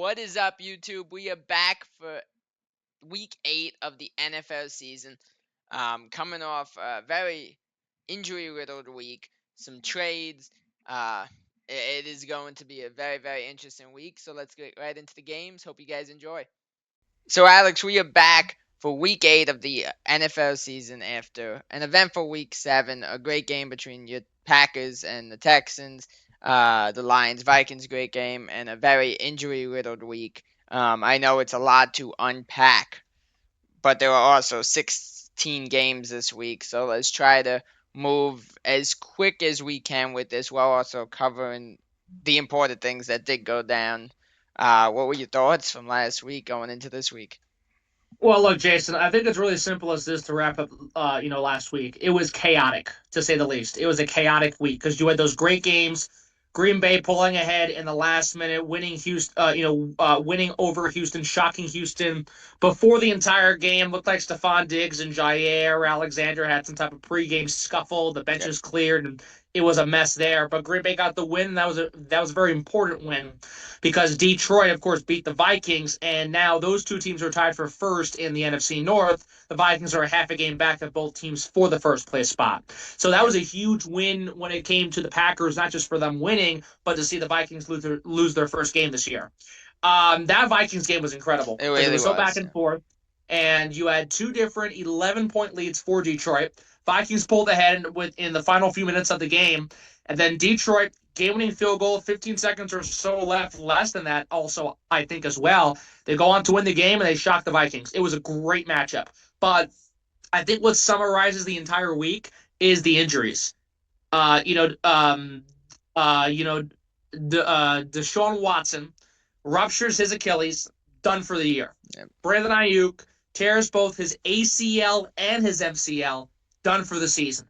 What is up, YouTube? We are back for week 8 of the NFL season. Coming off a very injury-riddled week, some trades. It is going to be a very, very interesting week. So let's get right into the games. Hope you guys enjoy. So, Alex, we are back for week 8 of the NFL season after an eventful week 7. A great game between your Packers and the Texans. The Lions Vikings, great game, and a very injury riddled week. I know it's a lot to unpack, but there are also 16 games this week, so let's try to move as quick as we can with this while also covering the important things that did go down. What were your thoughts from last week going into this week? Well, look, Jason, I think it's really simple as this to wrap up, last week. It was chaotic, to say the least. It was a chaotic week because you had those great games, Green Bay pulling ahead in the last minute, winning Houston, winning over Houston, shocking Houston. Before the entire game, looked like Stephon Diggs and Jair Alexander had some type of pregame scuffle. The Yep. benches cleared, and it was a mess there. But Green Bay got the win. And that was a very important win because Detroit, of course, beat the Vikings, and now those two teams are tied for first in the NFC North. The Vikings are a half a game back of both teams for the first place spot. So that Yep. was a huge win when it came to the Packers, not just for them winning, but to see the Vikings lose their first game this year. That Vikings game was incredible It because it really was so back was. and forth, and you had two different 11-point leads for Detroit. Vikings pulled ahead in the final few minutes of the game, and then Detroit game-winning field goal, 15 seconds or so left, less than that. Also, I think as well, they go on to win the game and they shock the Vikings. It was a great matchup, but I think what summarizes the entire week is the injuries. Uh, you know, um, you know, Deshaun Watson ruptures his Achilles, done for the year. Yep. Brandon Ayuk tears both his ACL and his MCL, done for the season.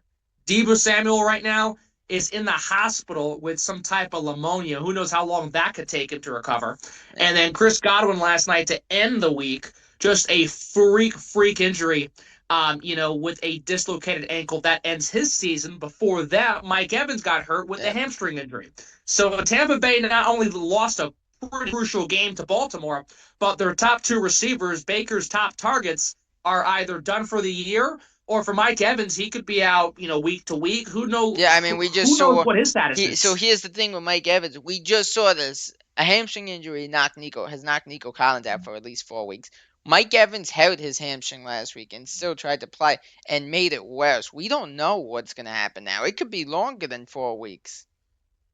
Deebo Samuel right now is in the hospital with some type of pneumonia. Who knows how long that could take him to recover? Yep. And then Chris Godwin last night to end the week, just a freak injury. With a dislocated ankle that ends his season. Before that, Mike Evans got hurt with a Yep. hamstring injury. So Tampa Bay not only lost a pretty crucial game to Baltimore, but their top two receivers, Baker's top targets, are either done for the year, or for Mike Evans, he could be out, week to week. Who knows? Yeah, I mean, we just Who knows saw. what his status So is? here's the thing with Mike Evans. We just saw this. A hamstring injury has knocked Nico Collins out for at least 4 weeks. Mike Evans held his hamstring last week and still tried to play and made it worse. We don't know what's going to happen now. It could be longer than 4 weeks.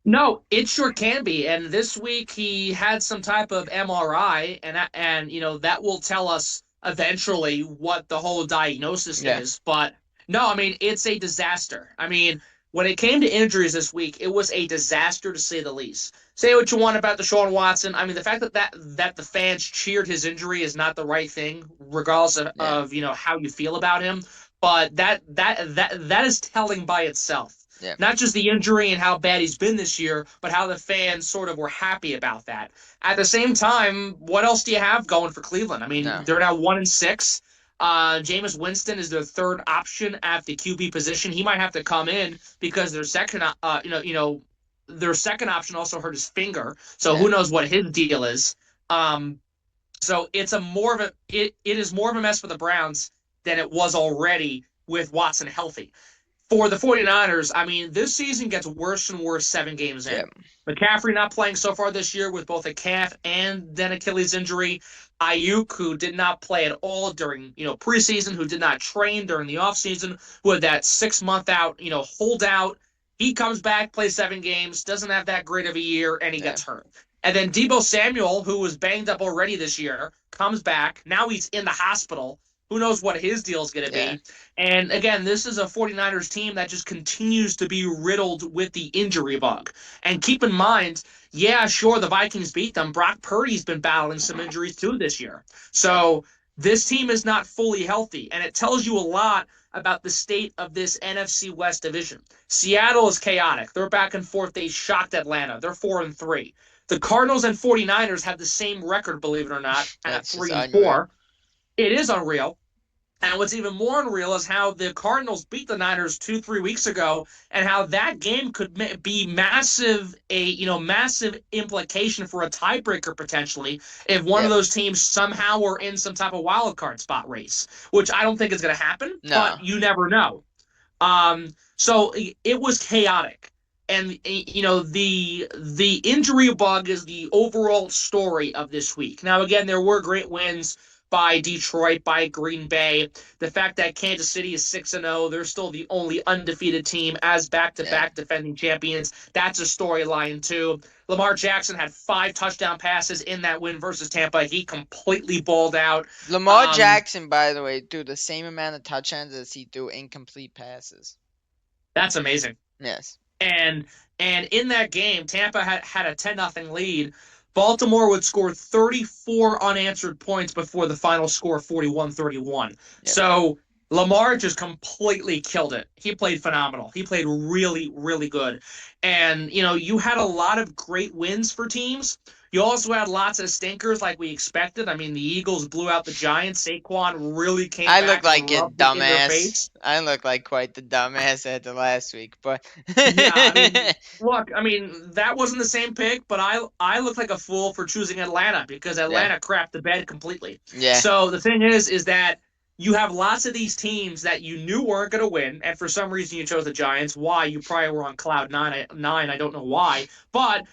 No, it sure can be. And this week he had some type of MRI, and that will tell us eventually what the whole diagnosis Yeah. is. But no, I mean it's a disaster. I mean, when it came to injuries this week, it was a disaster to say the least. Say what you want about Deshaun Watson. I mean, the fact that the fans cheered his injury is not the right thing, regardless of, Yeah. how you feel about him. But that is telling by itself. Yeah. Not just the injury and how bad he's been this year, but how the fans sort of were happy about that. At the same time, what else do you have going for Cleveland? I mean, No. they're now 1-6. Jameis Winston is their third option at the QB position. He might have to come in because their second option also hurt his finger. So Yeah. who knows what his deal is? Um, so it is more of a mess for the Browns than it was already with Watson healthy. For the 49ers, I mean, this season gets worse and worse 7 games Yeah. in. McCaffrey not playing so far this year with both a calf and then Achilles injury. Ayuk, who did not play at all during, preseason, who did not train during the offseason, who had that 6 month out, holdout. He comes back, plays 7 games, doesn't have that great of a year, and he Yeah. gets hurt. And then Deebo Samuel, who was banged up already this year, comes back. Now he's in the hospital. Who knows what his deal is going to Yeah. be? And again, this is a 49ers team that just continues to be riddled with the injury bug. And keep in mind, yeah, sure, the Vikings beat them. Brock Purdy's been battling some injuries too this year. Yep. So this team is not fully healthy. And it tells you a lot about the state of this NFC West division. Seattle is chaotic. They're back and forth. They shocked Atlanta. They're 4-3. The Cardinals and 49ers have the same record, believe it or not, at That's just 3 and unreal. 4. It is unreal. And what's even more unreal is how the Cardinals beat the Niners 2, 3 weeks ago, and how that game could be massive implication for a tiebreaker potentially if one of Yep. those teams somehow were in some type of wild card spot race, which I don't think is going to happen, No. but you never know. So it was chaotic. And the injury bug is the overall story of this week. Now, again, there were great wins by Detroit, by Green Bay. The fact that Kansas City is 6-0, they're still the only undefeated team as Yep. back-to-back defending champions. That's a storyline too. Lamar Jackson had 5 touchdown passes in that win versus Tampa. He completely balled out. Lamar Jackson, by the way, threw the same amount of touchdowns as he threw incomplete passes. That's amazing. Yes. And in that game, Tampa had a 10-0 lead. Baltimore would score 34 unanswered points before the final score 41-31. Yep. So Lamar just completely killed it. He played phenomenal. He played really, really good. And, you had a lot of great wins for teams. You also had lots of stinkers like we expected. I mean, the Eagles blew out the Giants. Saquon really came I back look like and a rubbed it in their dumbass. face. I look like quite the dumbass at the last week, but Yeah, I mean, look, that wasn't the same pick, but I look like a fool for choosing Atlanta because Atlanta crapped the bed completely. yeah. So the thing is that you have lots of these teams that you knew weren't going to win, and for some reason you chose the Giants. Why? You probably were on cloud nine. I don't know why, but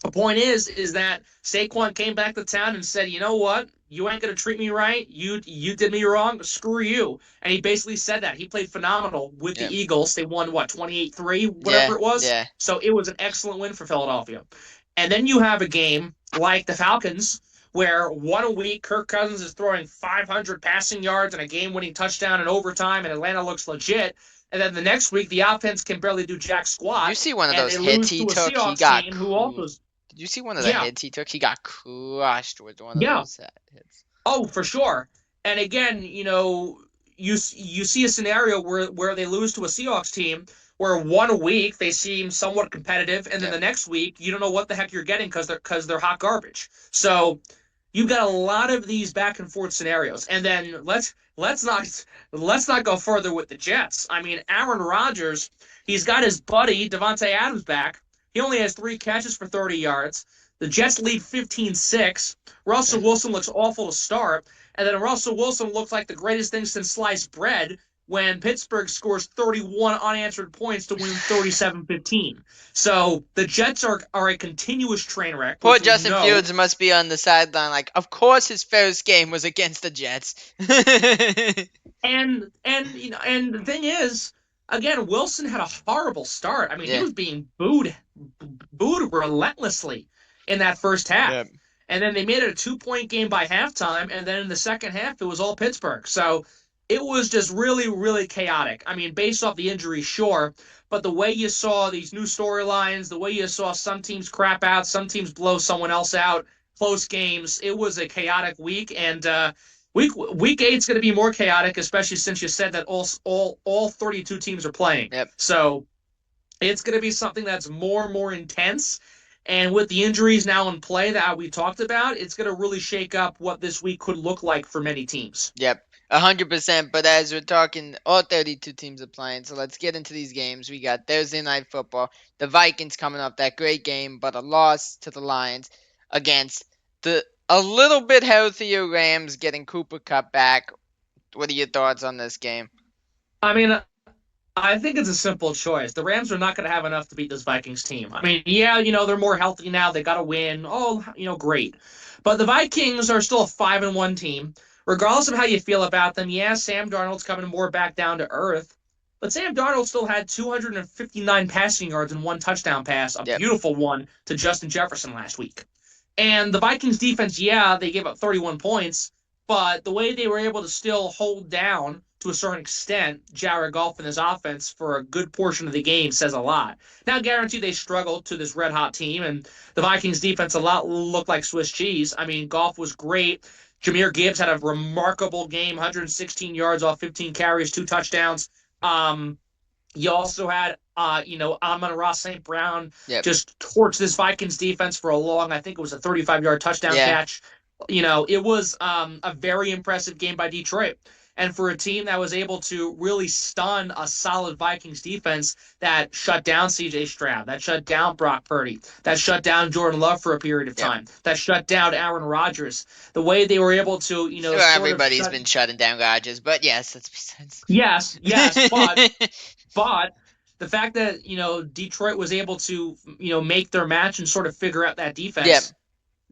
the point is that Saquon came back to town and said, you know what? You ain't gonna treat me right. You did me wrong. Screw you. And he basically said that. He played phenomenal with the Yep. Eagles. They won 28-3, whatever it was. Yeah. So it was an excellent win for Philadelphia. And then you have a game like the Falcons where 1 week Kirk Cousins is throwing 500 passing yards and a game-winning touchdown in overtime, and Atlanta looks legit. And then the next week, the offense can barely do jack squat. You see one of and those they hits lose he to a took? He Seahawks got team who also Did you see one of the hits he took? He got crushed with one of those hits. Oh, for sure. And again, you see a scenario where they lose to a Seahawks team where 1 week they seem somewhat competitive, and then the next week you don't know what the heck you're getting because they're hot garbage. So you've got a lot of these back and forth scenarios. And then let's not go further with the Jets. I mean, Aaron Rodgers, he's got his buddy Davante Adams back. He only has 3 catches for 30 yards. The Jets lead 15-6. Russell Wilson looks awful to start. And then Russell Wilson looks like the greatest thing since sliced bread when Pittsburgh scores 31 unanswered points to win 37-15. So the Jets are a continuous train wreck. Poor Justin Fields must be on the sideline like, of course his first game was against the Jets. and the thing is, again, Wilson had a horrible start. I mean, he was being booed relentlessly in that first half. Yep. And then they made it a 2-point game by halftime, and then in the second half, it was all Pittsburgh. So it was just really, really chaotic. I mean, based off the injury, sure, but the way you saw these new storylines, the way you saw some teams crap out, some teams blow someone else out, close games, it was a chaotic week. And week 8 is going to be more chaotic, especially since you said that all 32 teams are playing. Yep. So it's going to be something that's more and more intense. And with the injuries now in play that we talked about, it's going to really shake up what this week could look like for many teams. Yep, 100%. But as we're talking, all 32 teams are playing. So let's get into these games. We got Thursday Night Football. The Vikings coming off that great game, but a loss to the Lions against the a little bit healthier Rams getting Cooper Kupp back. What are your thoughts on this game? I mean, I think it's a simple choice. The Rams are not going to have enough to beat this Vikings team. I mean, yeah, they're more healthy now. They got to win. Oh, great. But the Vikings are still a 5-1 team. Regardless of how you feel about them, yeah, Sam Darnold's coming more back down to earth. But Sam Darnold still had 259 passing yards and 1 touchdown pass, a beautiful one to Justin Jefferson last week. And the Vikings defense, yeah, they gave up 31 points, but the way they were able to still hold down to a certain extent Jared Goff and his offense for a good portion of the game says a lot. Now, guaranteed they struggled to this red-hot team, and the Vikings defense a lot looked like Swiss cheese. I mean, Goff was great. Jahmyr Gibbs had a remarkable game, 116 yards off 15 carries, 2 touchdowns. You also had, Amon-Ra St. Brown just torched this Vikings defense for a long, I think it was a 35-yard touchdown catch. It was a very impressive game by Detroit. And for a team that was able to really stun a solid Vikings defense that shut down CJ Stroud, that shut down Brock Purdy, that shut down Jordan Love for a period of Yep. time, that shut down Aaron Rodgers, the way they were able to, Sure, sort of everybody's shut. been shutting down Rodgers, but yes, that's besides. Yes, yes, but the fact that, Detroit was able to, make their match and sort of figure out that Yep. defense,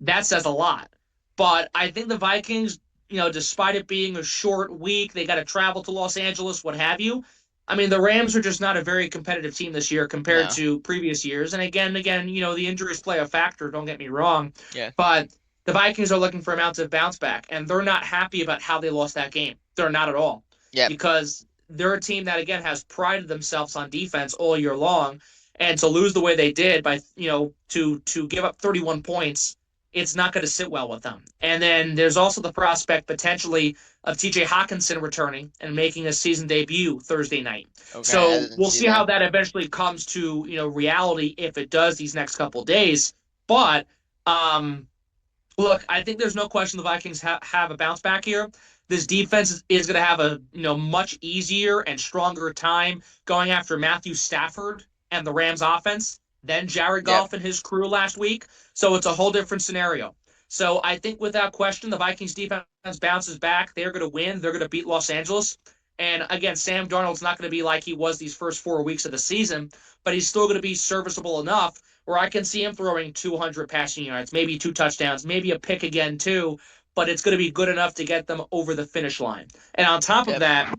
that says a lot. But I think the Vikings, despite it being a short week, they got to travel to Los Angeles, what have you. I mean, the Rams are just not a very competitive team this year compared No. to previous years. And again, the injuries play a factor, don't get me wrong. Yeah. But the Vikings are looking for a massive bounce back, and they're not happy about how they lost that game. They're not at all. Yep. Because they're a team that, again, has prided themselves on defense all year long. And to lose the way they did by, to give up 31 points, it's not going to sit well with them. And then there's also the prospect potentially of TJ Hawkinson returning and making a season debut Thursday night. Okay, I So didn't we'll see see how that eventually comes to, reality if it does these next couple days. But look, I think there's no question the Vikings have a bounce back here. This defense is going to have a much easier and stronger time going after Matthew Stafford and the Rams offense than Jared Yep. Goff and his crew last week. So it's a whole different scenario. So I think without question, the Vikings defense bounces back. They're going to win. They're going to beat Los Angeles. And again, Sam Darnold's not going to be like he was these first 4 weeks of the season, but he's still going to be serviceable enough where I can see him throwing 200 passing yards, maybe 2 touchdowns, maybe a pick again too, but it's going to be good enough to get them over the finish line. And on top of Yep. that,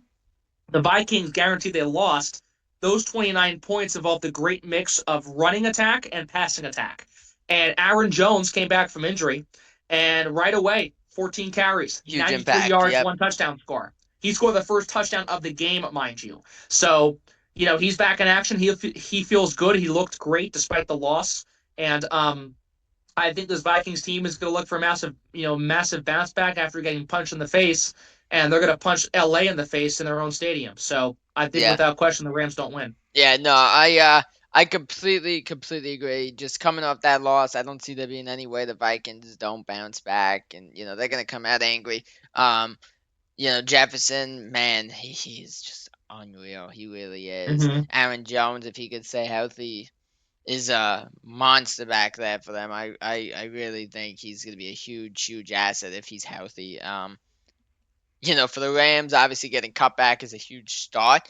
the Vikings guaranteed they lost. Those 29 points involved a great mix of running attack and passing attack. And Aaron Jones came back from injury, and right away, 14 carries, Huge 93 impact. yards, Yep. 1 touchdown score. He scored the first touchdown of the game, mind you. So, he's back in action. He feels good. He looked great despite the loss. And I think this Vikings team is going to look for a massive bounce back after getting punched in the face, and they're going to punch LA in the face in their own stadium. So I think Yeah. without question the Rams don't win. Yeah, no, I completely agree. Just coming off that loss, I don't see there being any way the Vikings don't bounce back, and they're gonna come out angry. Jefferson, man, he's just unreal. He really is. Mm-hmm. Aaron Jones, if he could stay healthy, is a monster back there for them. I really think he's gonna be a huge asset if he's healthy. For the Rams, obviously getting cut back is a huge start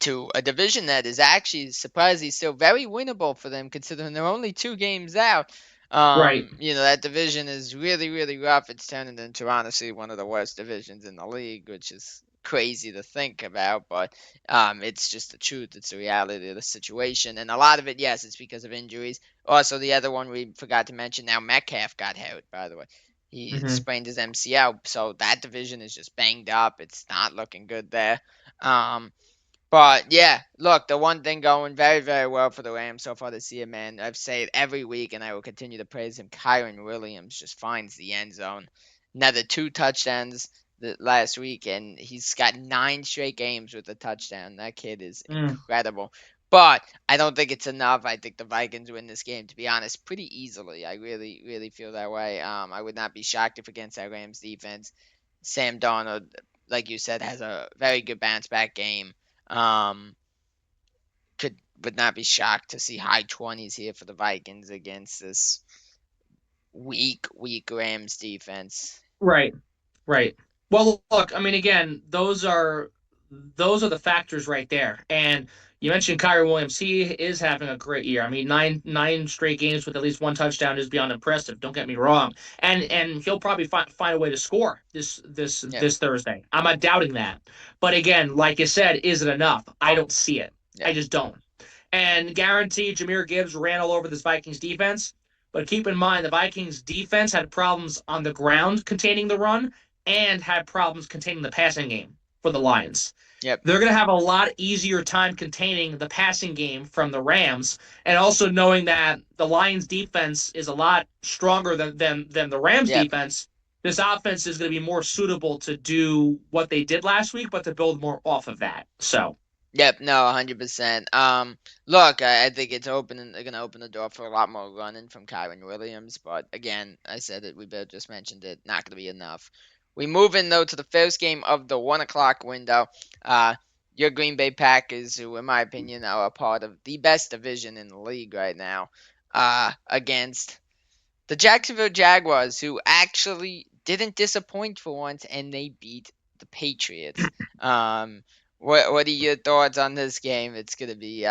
to a division that is actually surprisingly still very winnable for them, considering they're only 2 games out. Right. That division is really rough. It's turning into honestly one of the worst divisions in the league, which is crazy to think about, but it's just the truth. It's the reality of the situation, and a lot of it, yes, it's because of injuries. Also, the other one we forgot to mention. Now Metcalf got hurt, by the way. He sprained his MCL, so that division is just banged up. It's not looking good there. But yeah, look, the one thing going very well for the Rams so far this year, man. I've said it every week, and I will continue to praise him. Kyren Williams just finds the end zone. Another 2 touchdowns last week, and he's got 9 straight games with a touchdown. That kid is incredible. But I don't think it's enough. I think the Vikings win this game, to be honest, pretty easily. I really feel that way. I would not be shocked if against that Rams defense, Sam Darnold, like you said, has a very good bounce back game. Would not be shocked to see high 20s here for the Vikings against this weak Rams defense. Right. Well, look, I mean, again, those are the factors right there. And you mentioned Kyrie Williams. He is having a great year. I mean, nine straight games with at least 1 touchdown is beyond impressive. Don't get me wrong. And he'll probably find a way to score this Thursday. I'm not doubting that. But again, like you said, is it enough? I don't see it. I just don't. And guaranteed, Jahmyr Gibbs ran all over this Vikings defense. But keep in mind, the Vikings defense had problems on the ground containing the run and had problems containing the passing game for the Lions. Yep. They're going to have a lot easier time containing the passing game from the Rams, and also knowing that the Lions defense is a lot stronger than the Rams defense. This offense is going to be more suitable to do what they did last week, but to build more off of that. So Yep, no, 100%. Look, I think it's opening. They're gonna open the door for a lot more running from Kyron Williams, but again, I said it. We both just mentioned it. Not gonna be enough. We move in though to the first game of the 1 o'clock window. Uh, your Green Bay Packers, who in my opinion are a part of the best division in the league right now, against the Jacksonville Jaguars, who actually didn't disappoint for once, and they beat the Patriots. Um, what are your thoughts on this game? It's gonna be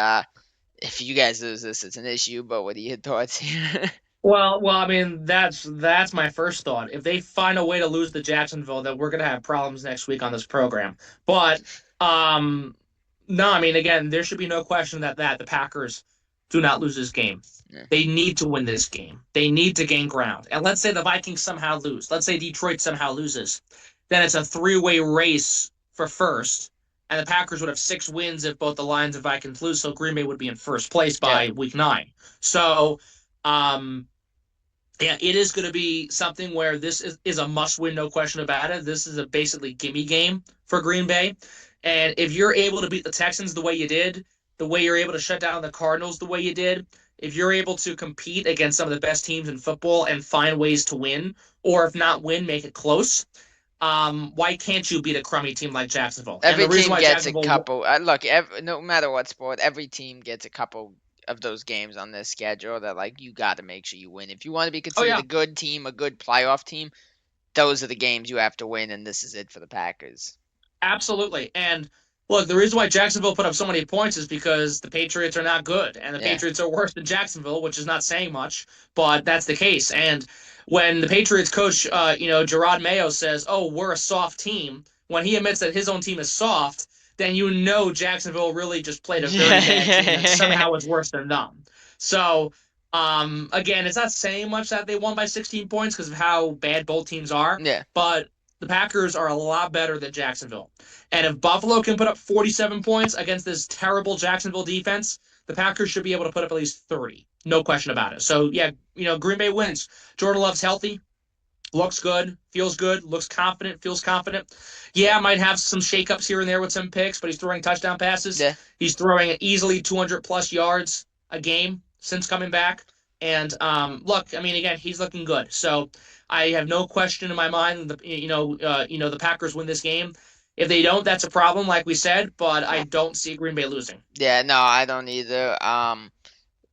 if you guys lose this, it's an issue. But what are your thoughts here? Well, I mean, that's my first thought. If they find a way to lose to Jacksonville, then we're gonna have problems next week on this program. But um, no, I mean, again, there should be no question that the Packers do not lose this game. Yeah, They need to win this game. They need to gain ground. And let's say the Vikings somehow lose. Let's say Detroit somehow loses. Then it's a three-way race for first, and the Packers would have 6 wins if both the Lions and Vikings lose. So Green Bay would be in first place yeah, by week 9. So. Um, yeah, it is going to be something where this is a must win, no question about it. This is a basically gimme game for Green Bay. And if you're able to beat the Texans the way you did, the way you're able to shut down the Cardinals the way you did, if you're able to compete against some of the best teams in football and find ways to win, or if not win, make it close, why can't you beat a crummy team like Jacksonville? And every the reason team why gets a Jacksonville, couple. Look, no matter what sport, every team gets a couple of those games on their schedule that like you got to make sure you win if you want to be oh considered yeah, a good team, a good playoff team. Those are the games you have to win, and this is it for the Packers. absolutely. And look, the reason why Jacksonville put up so many points is because the Patriots are not good, and the Yeah. Patriots are worse than Jacksonville, which is not saying much, but that's the case. And when the Patriots coach, Gerard Mayo says, "Oh, we're a soft team," when he admits that his own team is soft, then you know Jacksonville really just played a very bad team that Yeah. somehow is worse than them. So. Again, it's not saying much that they won by 16 points because of how bad both teams are, Yeah. but the Packers are a lot better than Jacksonville. And if Buffalo can put up 47 points against this terrible Jacksonville defense, the Packers should be able to put up at least 30. No question about it. So, yeah, Green Bay wins. Jordan Love's healthy, looks good, looks confident, feels confident. Yep. Yeah, might have some shakeups here and there with some picks, but he's throwing touchdown passes. Yeah. He's throwing easily 200 plus yards a game since coming back. And look, I mean, again, he's looking good. So I have no question in my mind. The Packers win this game. If they don't, that's a problem, like we said. But I don't see Green Bay losing. Yeah. No, I don't either.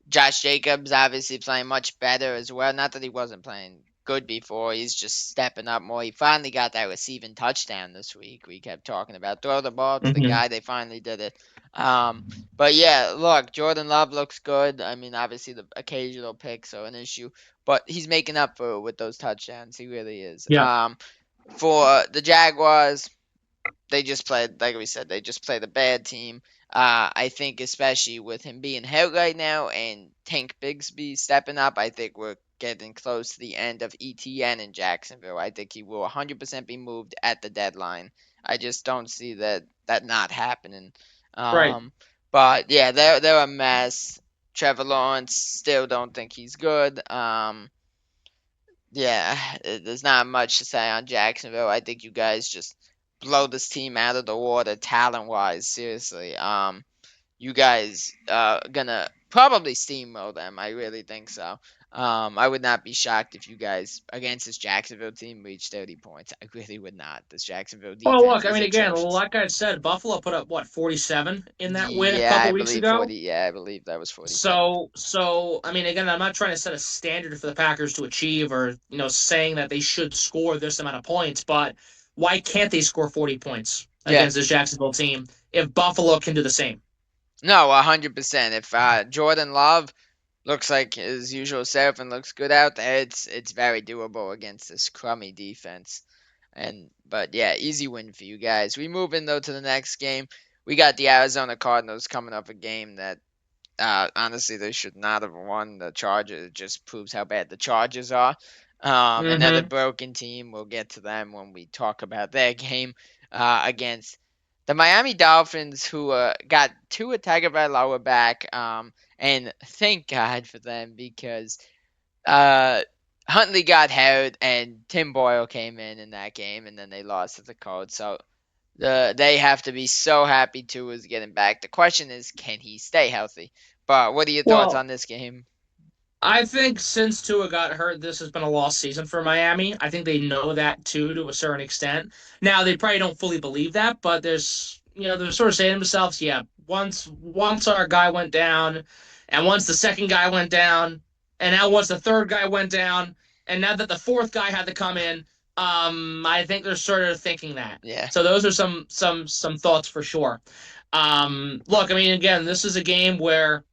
Josh Jacobs obviously playing much better as well. Not that he wasn't playing good before. He's just stepping up more. He finally got that receiving touchdown this week. We kept talking about throw the ball to the Mm-hmm. guy. They finally did it. Um, but yeah, look, Jordan Love looks good. I mean, obviously the occasional picks are an issue, but he's making up for it with those touchdowns. He really is. Yeah. For the Jaguars, they just played, like we said, they just played a bad team. I think especially with him being hurt right now and Tank Bigsby stepping up, I think we're getting close to the end of ETN in Jacksonville. I think he will 100% be moved at the deadline. I just don't see that not happening. Right. Um, but yeah, they're a mess. Trevor Lawrence still don't think he's good. Yeah, there's not much to say on Jacksonville. I think you guys just blow this team out of the water talent wise. Seriously. You guys gonna probably steamroll them. I really think so. I would not be shocked if you guys against this Jacksonville team reached 30 points. I really would not. This Jacksonville Well, defense look, I is mean, again, atrocious. like I said, Buffalo put up what 47 in that win a Yeah, couple I weeks believe ago. 40. Yeah, I believe that was 47. So I mean, again, I'm not trying to set a standard for the Packers to achieve, or saying that they should score this amount of points, but why can't they score 40 points Yeah. against this Jacksonville team if Buffalo can do the same? No, 100%. If Jordan Love looks like his usual self and looks good out there, it's very doable against this crummy defense. But yeah, easy win for you guys. We move in though to the next game. We got the Arizona Cardinals coming up a game that honestly they should not have won. The Chargers, it just proves how bad the Chargers are. Another Mm-hmm. broken team. We'll get to them when we talk about their game against the Miami Dolphins, who got Tua Tagovailoa back. And thank God for them because uh, Huntley got hurt and Tim Boyle came in that game, and then they lost to the Colts. So They have to be so happy Tua's getting back. The question is, can he stay healthy? But what are your thoughts Well, on this game? I think since Tua got hurt, this has been a lost season for Miami. I think they know that too, to a certain extent. Now they probably don't fully believe that, but they're sort of saying to themselves, yeah, once our guy went down, and once the second guy went down, and now once the third guy went down, and now that the fourth guy had to come in, I think they're sort of thinking that. Yeah. So those are some thoughts for sure. Look, I mean, again, this is a game where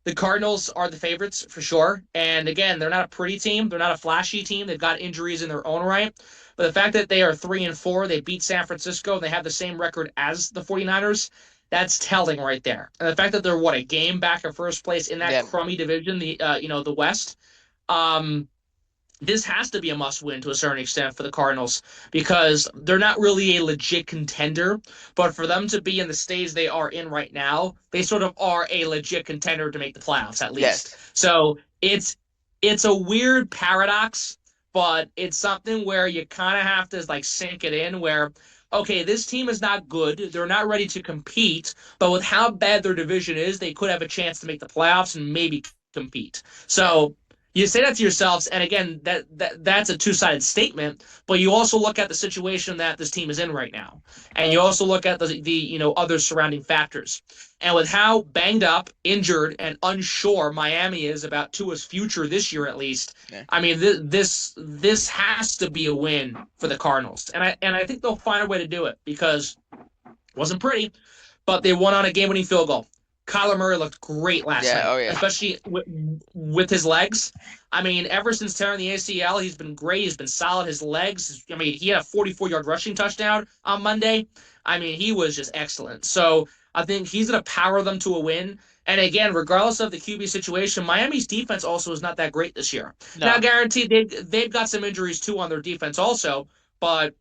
the Cardinals are the favorites for sure. And again, they're not a pretty team. They're not a flashy team. They've got injuries in their own right. But the fact that they are 3-4, they beat San Francisco, and they have the same record as the 49ers, that's telling right there. And the fact that they're a game back in first place in that Yeah. crummy division, the West. Um, this has to be a must win to a certain extent for the Cardinals because they're not really a legit contender. But for them to be in the stage they are in right now, they sort of are a legit contender to make the playoffs at least. Yes. So it's a weird paradox, but it's something where you kind of have to like sink it in where okay, this team is not good. They're not ready to compete, but with how bad their division is, they could have a chance to make the playoffs and maybe compete. Yeah. So you say that to yourselves, and again, that's a two-sided statement. But you also look at the situation that this team is in right now, and you also look at the other surrounding factors. And with how banged up, injured, and unsure Miami is about Tua's future this year, at least, Yeah. I mean, this has to be a win for the Cardinals, and I think they'll find a way to do it because it wasn't pretty, but they won on a game-winning field goal. Kyler Murray looked great last Yeah. night, Oh yeah. especially with his legs. I mean, ever since tearing the ACL, he's been great. He's been solid. His legs. I mean, he had a 44-yard rushing touchdown on Monday. I mean, he was just excellent. So I think he's going to power them to a win. And again, regardless of the QB situation, Miami's defense also is not that great this year. No. Now, guaranteed, they've got some injuries too on their defense also, but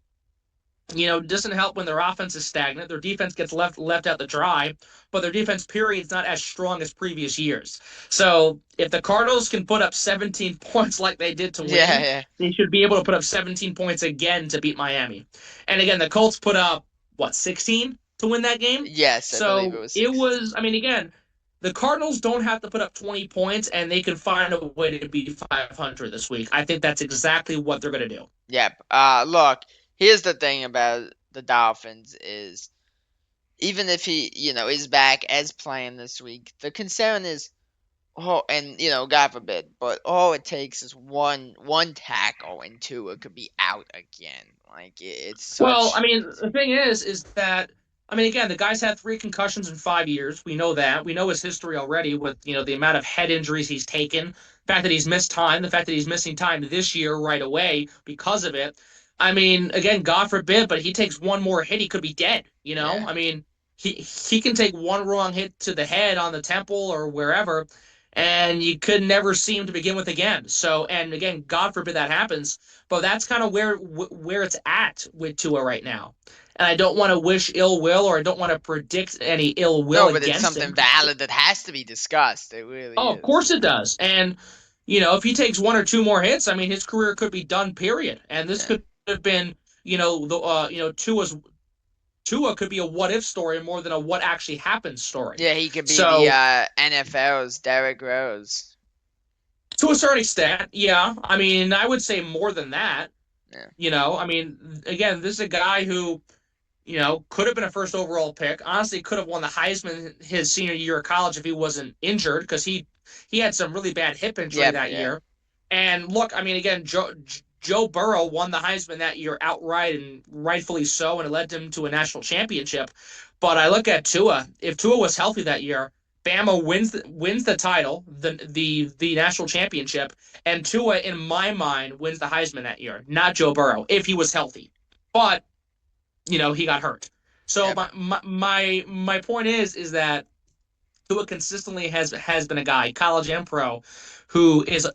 it doesn't help when their offense is stagnant. Their defense gets left out to dry, but their defense period is not as strong as previous years. So if the Cardinals can put up 17 points like they did to win, Yeah. they should be able to put up 17 points again to beat Miami. And again, the Colts put up 16 to win that game. Yes, I believe it was. So it was. I mean, again, the Cardinals don't have to put up 20 points, and they can find a way to beat 500 this week. I think that's exactly what they're going to do. Yep. Look, here's the thing about the Dolphins is even if he, is back as playing this week, the concern is and God forbid, but all it takes is one tackle and Tua could be out again. Like it's such. Well, I mean, the thing is that I mean, again, the guy's had 3 concussions in 5 years. We know that. We know his history already with the amount of head injuries he's taken, the fact that he's missed time, the fact that he's missing time this year right away because of it. I mean, again, God forbid, but he takes one more hit, he could be dead. Yeah. I mean, he can take one wrong hit to the head on the temple or wherever, and you could never see him to begin with again. So, and again, God forbid that happens, but that's kind of where it's at with Tua right now. And I don't want to wish ill will, or I don't want to predict any ill will No, but it's against something him. valid that has to be discussed. It really Oh, is. of course it does. And if he takes 1 or 2 more hits, I mean, his career could be done. Period. And this could have been, Tua could be a what if story more than a what actually happened story. Yeah, he could be So- the NFL's Derrick Rose. To a certain extent, yeah. I mean, I would say more than that. Yeah. I mean, again, this is a guy who, could have been a first overall pick. Honestly, could have won the Heisman his senior year of college if he wasn't injured because he had some really bad hip injury that year. And look, I mean, again, Joe Burrow won the Heisman that year outright and rightfully so, and it led him to a national championship. But I look at Tua. If Tua was healthy that year, Bama wins the title, the national championship, and Tua, in my mind, wins the Heisman that year, not Joe Burrow, if he was healthy. But he got hurt. So my point is that Tua consistently has been a guy, college and pro, who is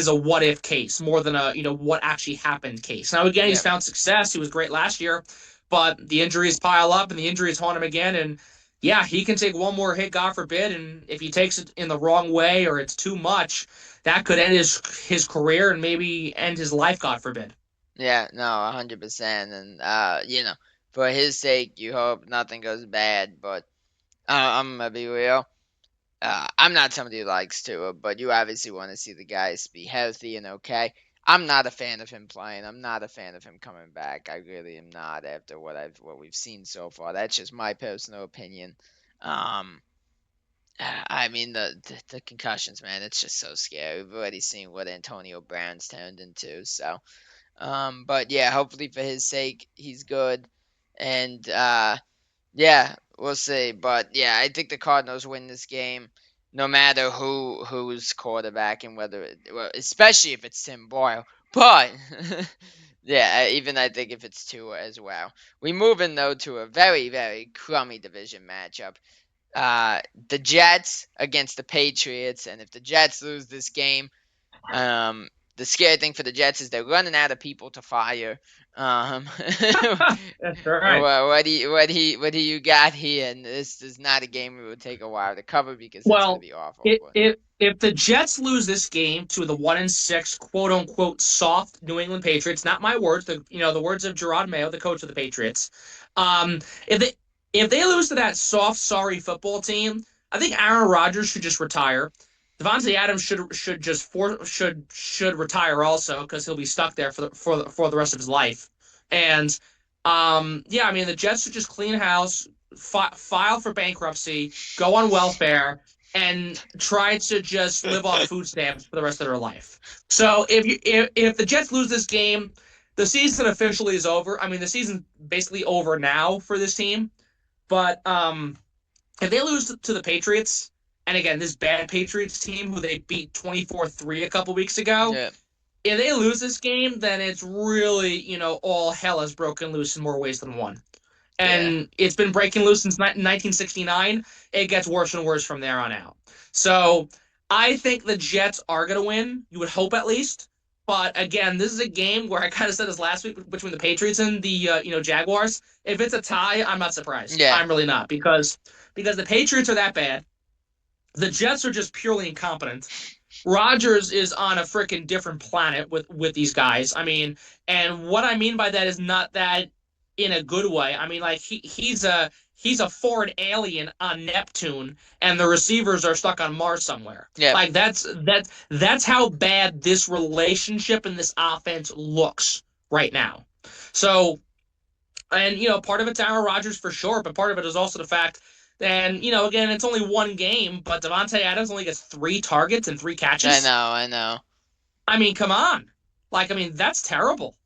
a what if case more than a what actually happened case. Now again, he's found success. He was great last year, but the injuries pile up and the injuries haunt him again. And yeah, he can take one more hit, God forbid, and if he takes it in the wrong way or it's too much, that could end his career and maybe end his life, God forbid. Yeah, no, 100%. And for for his sake, you hope nothing goes bad. But I'm gonna be real. I'm not somebody who likes Tua, but you obviously want to see the guys be healthy and okay. I'm not a fan of him playing. I'm not a fan of him coming back. I really am not after what we've seen so far. That's just my personal opinion. Um, I mean the concussions, man. It's just so scary. We've already seen what Antonio Brown's turned into. So, but yeah, hopefully for his sake, he's good. And yeah, we'll see. But yeah, I think the Cardinals win this game, no matter who's quarterback and well, especially if it's Tim Boyle. But yeah, even I think if it's Tua as well. We move in though to a very very crummy division matchup. The Jets against the Patriots, and if the Jets lose this game, the scary thing for the Jets is they're running out of people to fire. That's right. What do you got here? And this is not a game we would take a while to cover because it's going to Well, be awful. But if the Jets lose this game to the 1-6 quote unquote soft New England Patriots, not my words, the words of Gerard Mayo, the coach of the Patriots, um, if they lose to that soft, sorry football team, I think Aaron Rodgers should just retire. Devontae Adams should retire also because he'll be stuck there for the rest of his life. And yeah, I mean the Jets should just clean house, file for bankruptcy, go on welfare, and try to just live off food stamps for the rest of their life. So if the Jets lose this game, the season officially is over. I mean, the season's basically over now for this team. But if they lose to the Patriots, and again, this bad Patriots team who they beat 24-3 a couple weeks ago, yeah, if they lose this game, then it's really, all hell has broken loose in more ways than one. yeah, And it's been breaking loose since 1969. It gets worse and worse from there on out. So I think the Jets are going to win. You would hope at least. But again, this is a game where I kind of said this last week between the Patriots and the Jaguars. If it's a tie, I'm not surprised. yeah, I'm really not because the Patriots are that bad. The Jets are just purely incompetent. Rodgers is on a freaking different planet with these guys. I mean, and what I mean by that is not that in a good way. I mean, like he's a foreign alien on Neptune, and the receivers are stuck on Mars somewhere. yeah, Like that's how bad this relationship and this offense looks right now. So, and part of it's Aaron Rodgers for sure, but part of it is also the fact. And again, it's only one game, but Devontae Adams only gets 3 targets and 3 catches. I know. I mean, come on. Like, I mean, that's terrible.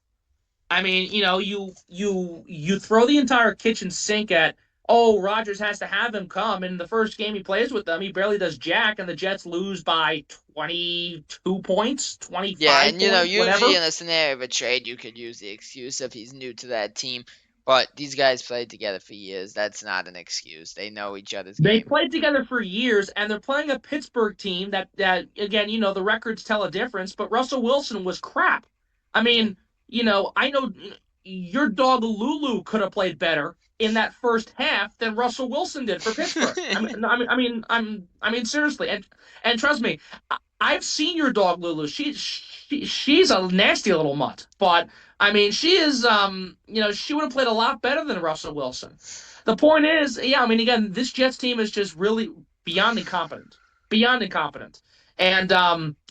I mean, you throw the entire kitchen sink at, oh, Rodgers has to have him come. And the first game he plays with them, he barely does jack, and the Jets lose by 22 points, Yeah, 25 and points, usually whatever. in a scenario of a trade, you could use the excuse if he's new to that team. But these guys played together for years. That's not an excuse. They know each other's They game. played together for years, and they're playing a Pittsburgh team that again, the records tell a difference, but Russell Wilson was crap. I Yeah. mean, I know your dog Lulu could have played better in that first half than Russell Wilson did for Pittsburgh. I mean, seriously, and trust me, I've seen your dog Lulu. She's a nasty little mutt, but I mean, she is she would have played a lot better than Russell Wilson. The point is, yeah, I mean, again, this Jets team is just really beyond incompetent, beyond incompetent, and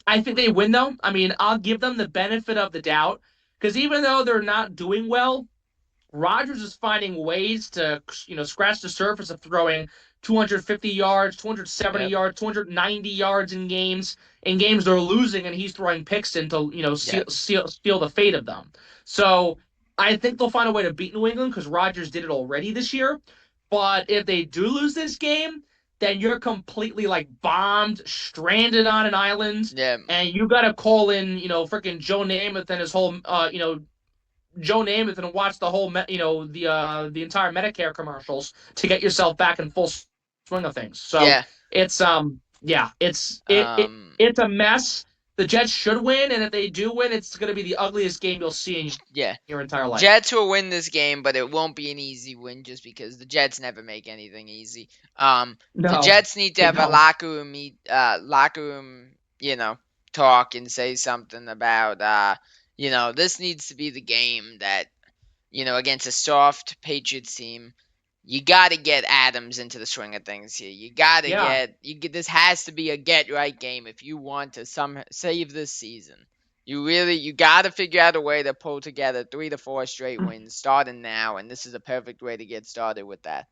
I think they win though. I mean, I'll give them the benefit of the doubt because even though they're not doing well, Rodgers is finding ways to scratch the surface of throwing 250 yards, 270 Yep. yards, 290 yards in games they're losing, and he's throwing picks in to Yep. seal the fate of them. So I think they'll find a way to beat New England because Rodgers did it already this year. But if they do lose this game, then you're completely like bombed, stranded on an island, Yeah. and you got to call in, freaking Joe Namath and his whole, Joe Namath and watch the whole, the entire Medicare commercials to get yourself back in full swing of things. So Yeah. it's yeah, Um. it's a mess. The Jets should win, and if they do win, it's going to be the ugliest game you'll see in Yeah. your entire life. Jets will win this game, but it won't be an easy win just because the Jets never make anything easy. The No, Jets need to they have a don't. locker room, talk and say something about, this needs to be the game that against a soft Patriots team, you got to get Adams into the swing of things here. You got to Yeah. this has to be a get right game if you want to save this season. You got to figure out a way to pull together 3 to 4 straight wins starting now, and this is a perfect way to get started with that.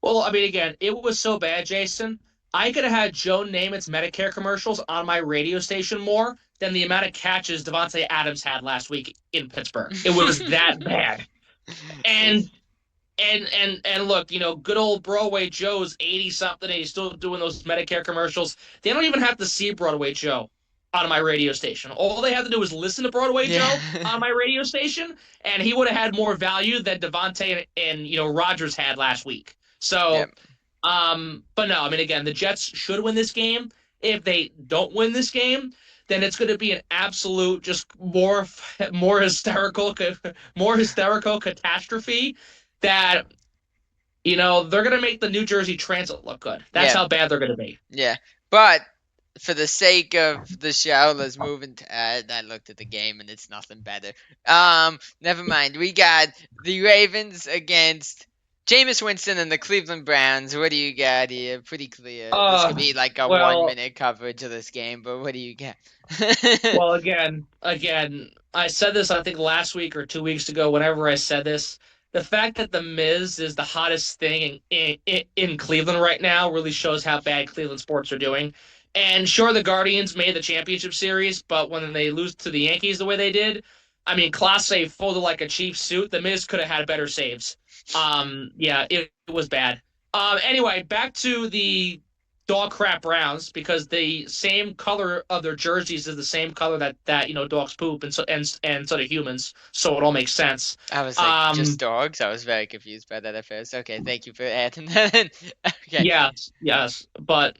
Well, I mean, again, it was so bad, Jason. I could have had Joe Namath's Medicare commercials on my radio station more than the amount of catches Devontae Adams had last week in Pittsburgh. It was that bad. And and look, good old Broadway Joe's 80 something and he's still doing those Medicare commercials. They don't even have to see Broadway Joe on my radio station. All they have to do is listen to Broadway Yeah. Joe on my radio station, and he would have had more value than Devontae and Rodgers had last week. So, Yep. but no, I mean, again, the Jets should win this game. If they don't win this game, then it's going to be an absolute, just more hysterical, more hysterical catastrophe that they're going to make the New Jersey Transit look good. That's Yeah. how bad they're going to be. Yeah. But for the sake of the show, let's move into. I looked at the game and it's nothing better. Never mind. We got the Ravens against Jameis Winston and the Cleveland Browns. What do you got here? Pretty clear. This could be like a well- 1 minute coverage of this game, but what do you got? Well, again, I said this I think last week or 2 weeks ago. Whenever I said this, the fact that the Miz is the hottest thing in Cleveland right now really shows how bad Cleveland sports are doing. And sure, the Guardians made the championship series, but when they lose to the Yankees the way they did, I mean, Clase folded like a cheap suit. The Miz could have had better saves. Yeah, it was bad. Anyway, back to the dog crap Browns, because the same color of their jerseys is the same color that dogs poop, and so do humans. So it all makes sense. I was like, just dogs? I was very confused by that at first. Okay, thank you for adding that in. Okay. Yes. But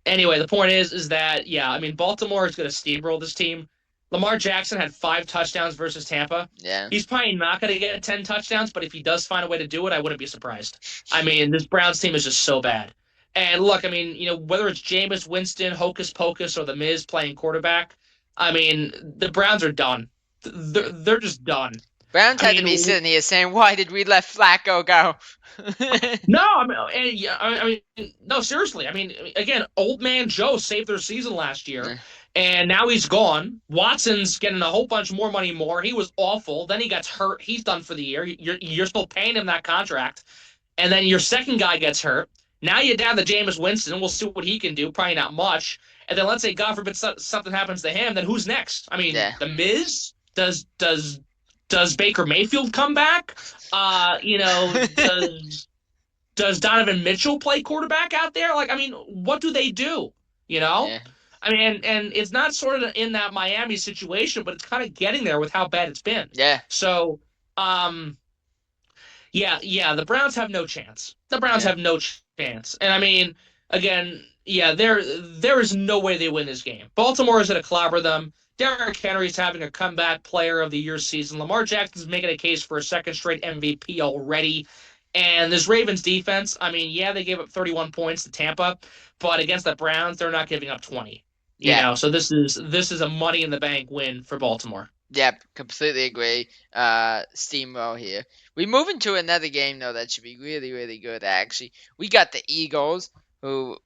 anyway, the point is that, yeah, I mean, Baltimore is going to steamroll this team. Lamar Jackson had 5 touchdowns versus Tampa. Yeah. He's probably not going to get 10 touchdowns, but if he does find a way to do it, I wouldn't be surprised. I mean, this Browns team is just so bad. And look, I mean, whether it's Jameis Winston, Hocus Pocus, or The Miz playing quarterback, I mean, the Browns are done. They're just done. Browns had to be sitting here saying, "Why did we let Flacco go?" No, I mean, no, seriously. I mean, again, old man Joe saved their season last year, and now he's gone. Watson's getting a whole bunch more money more. He was awful. Then he gets hurt. He's done for the year. You're still paying him that contract, and then your second guy gets hurt. Now you're down to Jameis Winston. We'll see what he can do. Probably not much. And then let's say, God forbid, something happens to him. Then who's next? I mean, The Miz? Does Baker Mayfield come back? Does Donovan Mitchell play quarterback out there? Like, I mean, what do they do? Yeah. I mean, and it's not sort of in that Miami situation, but it's kind of getting there with how bad it's been. Yeah. So, yeah, the Browns have no chance. The Browns have no chance. And I mean, again, yeah, there is no way they win this game. Baltimore is going to clobber them. Derrick Henry's having a comeback player of the year season. Lamar Jackson's making a case for a second straight MVP already. And this Ravens defense, I mean, yeah, they gave up 31 points to Tampa, but against the Browns, they're not giving up 20. So this is a money in the bank win for Baltimore. Yep, completely agree. Steamroll here. We move into another game, though, that should be really, really good, actually. We got the Eagles, who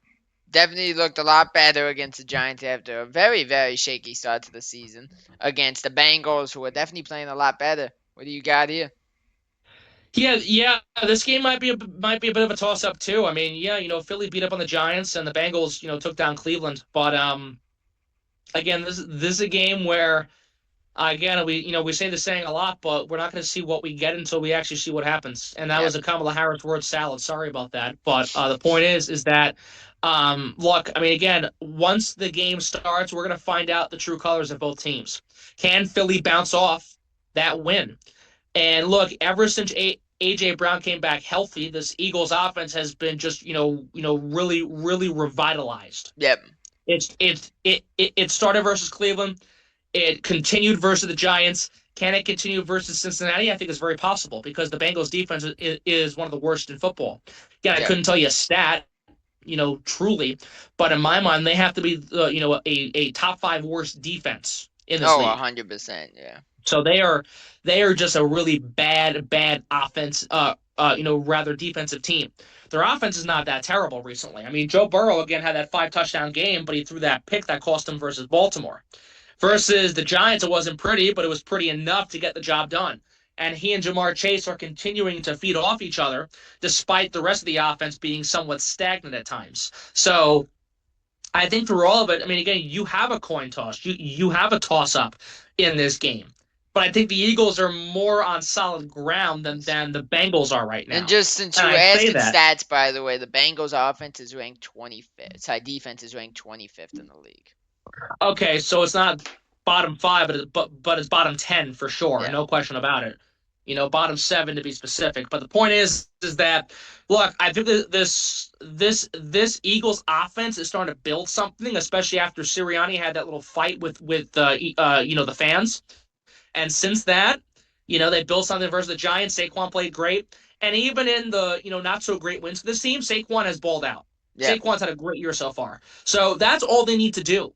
definitely looked a lot better against the Giants after a very, very shaky start to the season, against the Bengals, who are definitely playing a lot better. What do you got here? Yeah, this game might be a bit of a toss-up, too. I mean, Philly beat up on the Giants, and the Bengals, took down Cleveland. But, again, this is a game where, again, we say the saying a lot, but we're not going to see what we get until we actually see what happens. And that was a Kamala Harris word salad. Sorry about that. But the point is that, look, I mean, again, once the game starts, we're going to find out the true colors of both teams. Can Philly bounce off that win? And look, ever since A.J. Brown came back healthy, this Eagles offense has been just, really, really revitalized. Yep. It started versus Cleveland. It continued versus the Giants. Can it continue versus Cincinnati? I think it's very possible because the Bengals defense is one of the worst in football. Yeah, I couldn't tell you a stat, truly, but in my mind, they have to be, a top 5 worst defense in this Oh, league. 100%. Yeah. So they are just a really bad offense. Rather defensive team. Their offense is not that terrible recently. I mean, Joe Burrow again had that 5 touchdown game, but he threw that pick that cost him versus Baltimore. Yep. Versus the Giants, it wasn't pretty, but it was pretty enough to get the job done. And he and Jamar Chase are continuing to feed off each other, despite the rest of the offense being somewhat stagnant at times. So I think through all of it, I mean, again, you have a coin toss, you have a toss up in this game, but I think the Eagles are more on solid ground than the Bengals are right And now. just since And you were I say asking that stats, by the way, the Bengals offense is ranked 25th. Sorry, defense is ranked 25th in the league. okay, so it's not bottom five, but it's bottom 10 for sure, Yeah. no question about it. Bottom 7 to be specific. But the point is that look, I think that this Eagles offense is starting to build something, especially after Sirianni had that little fight with the fans. And since that, they built something versus the Giants. Saquon played great. And even in the, not so great wins for this team, Saquon has balled out. Yeah. Saquon's had a great year so far. So that's all they need to do.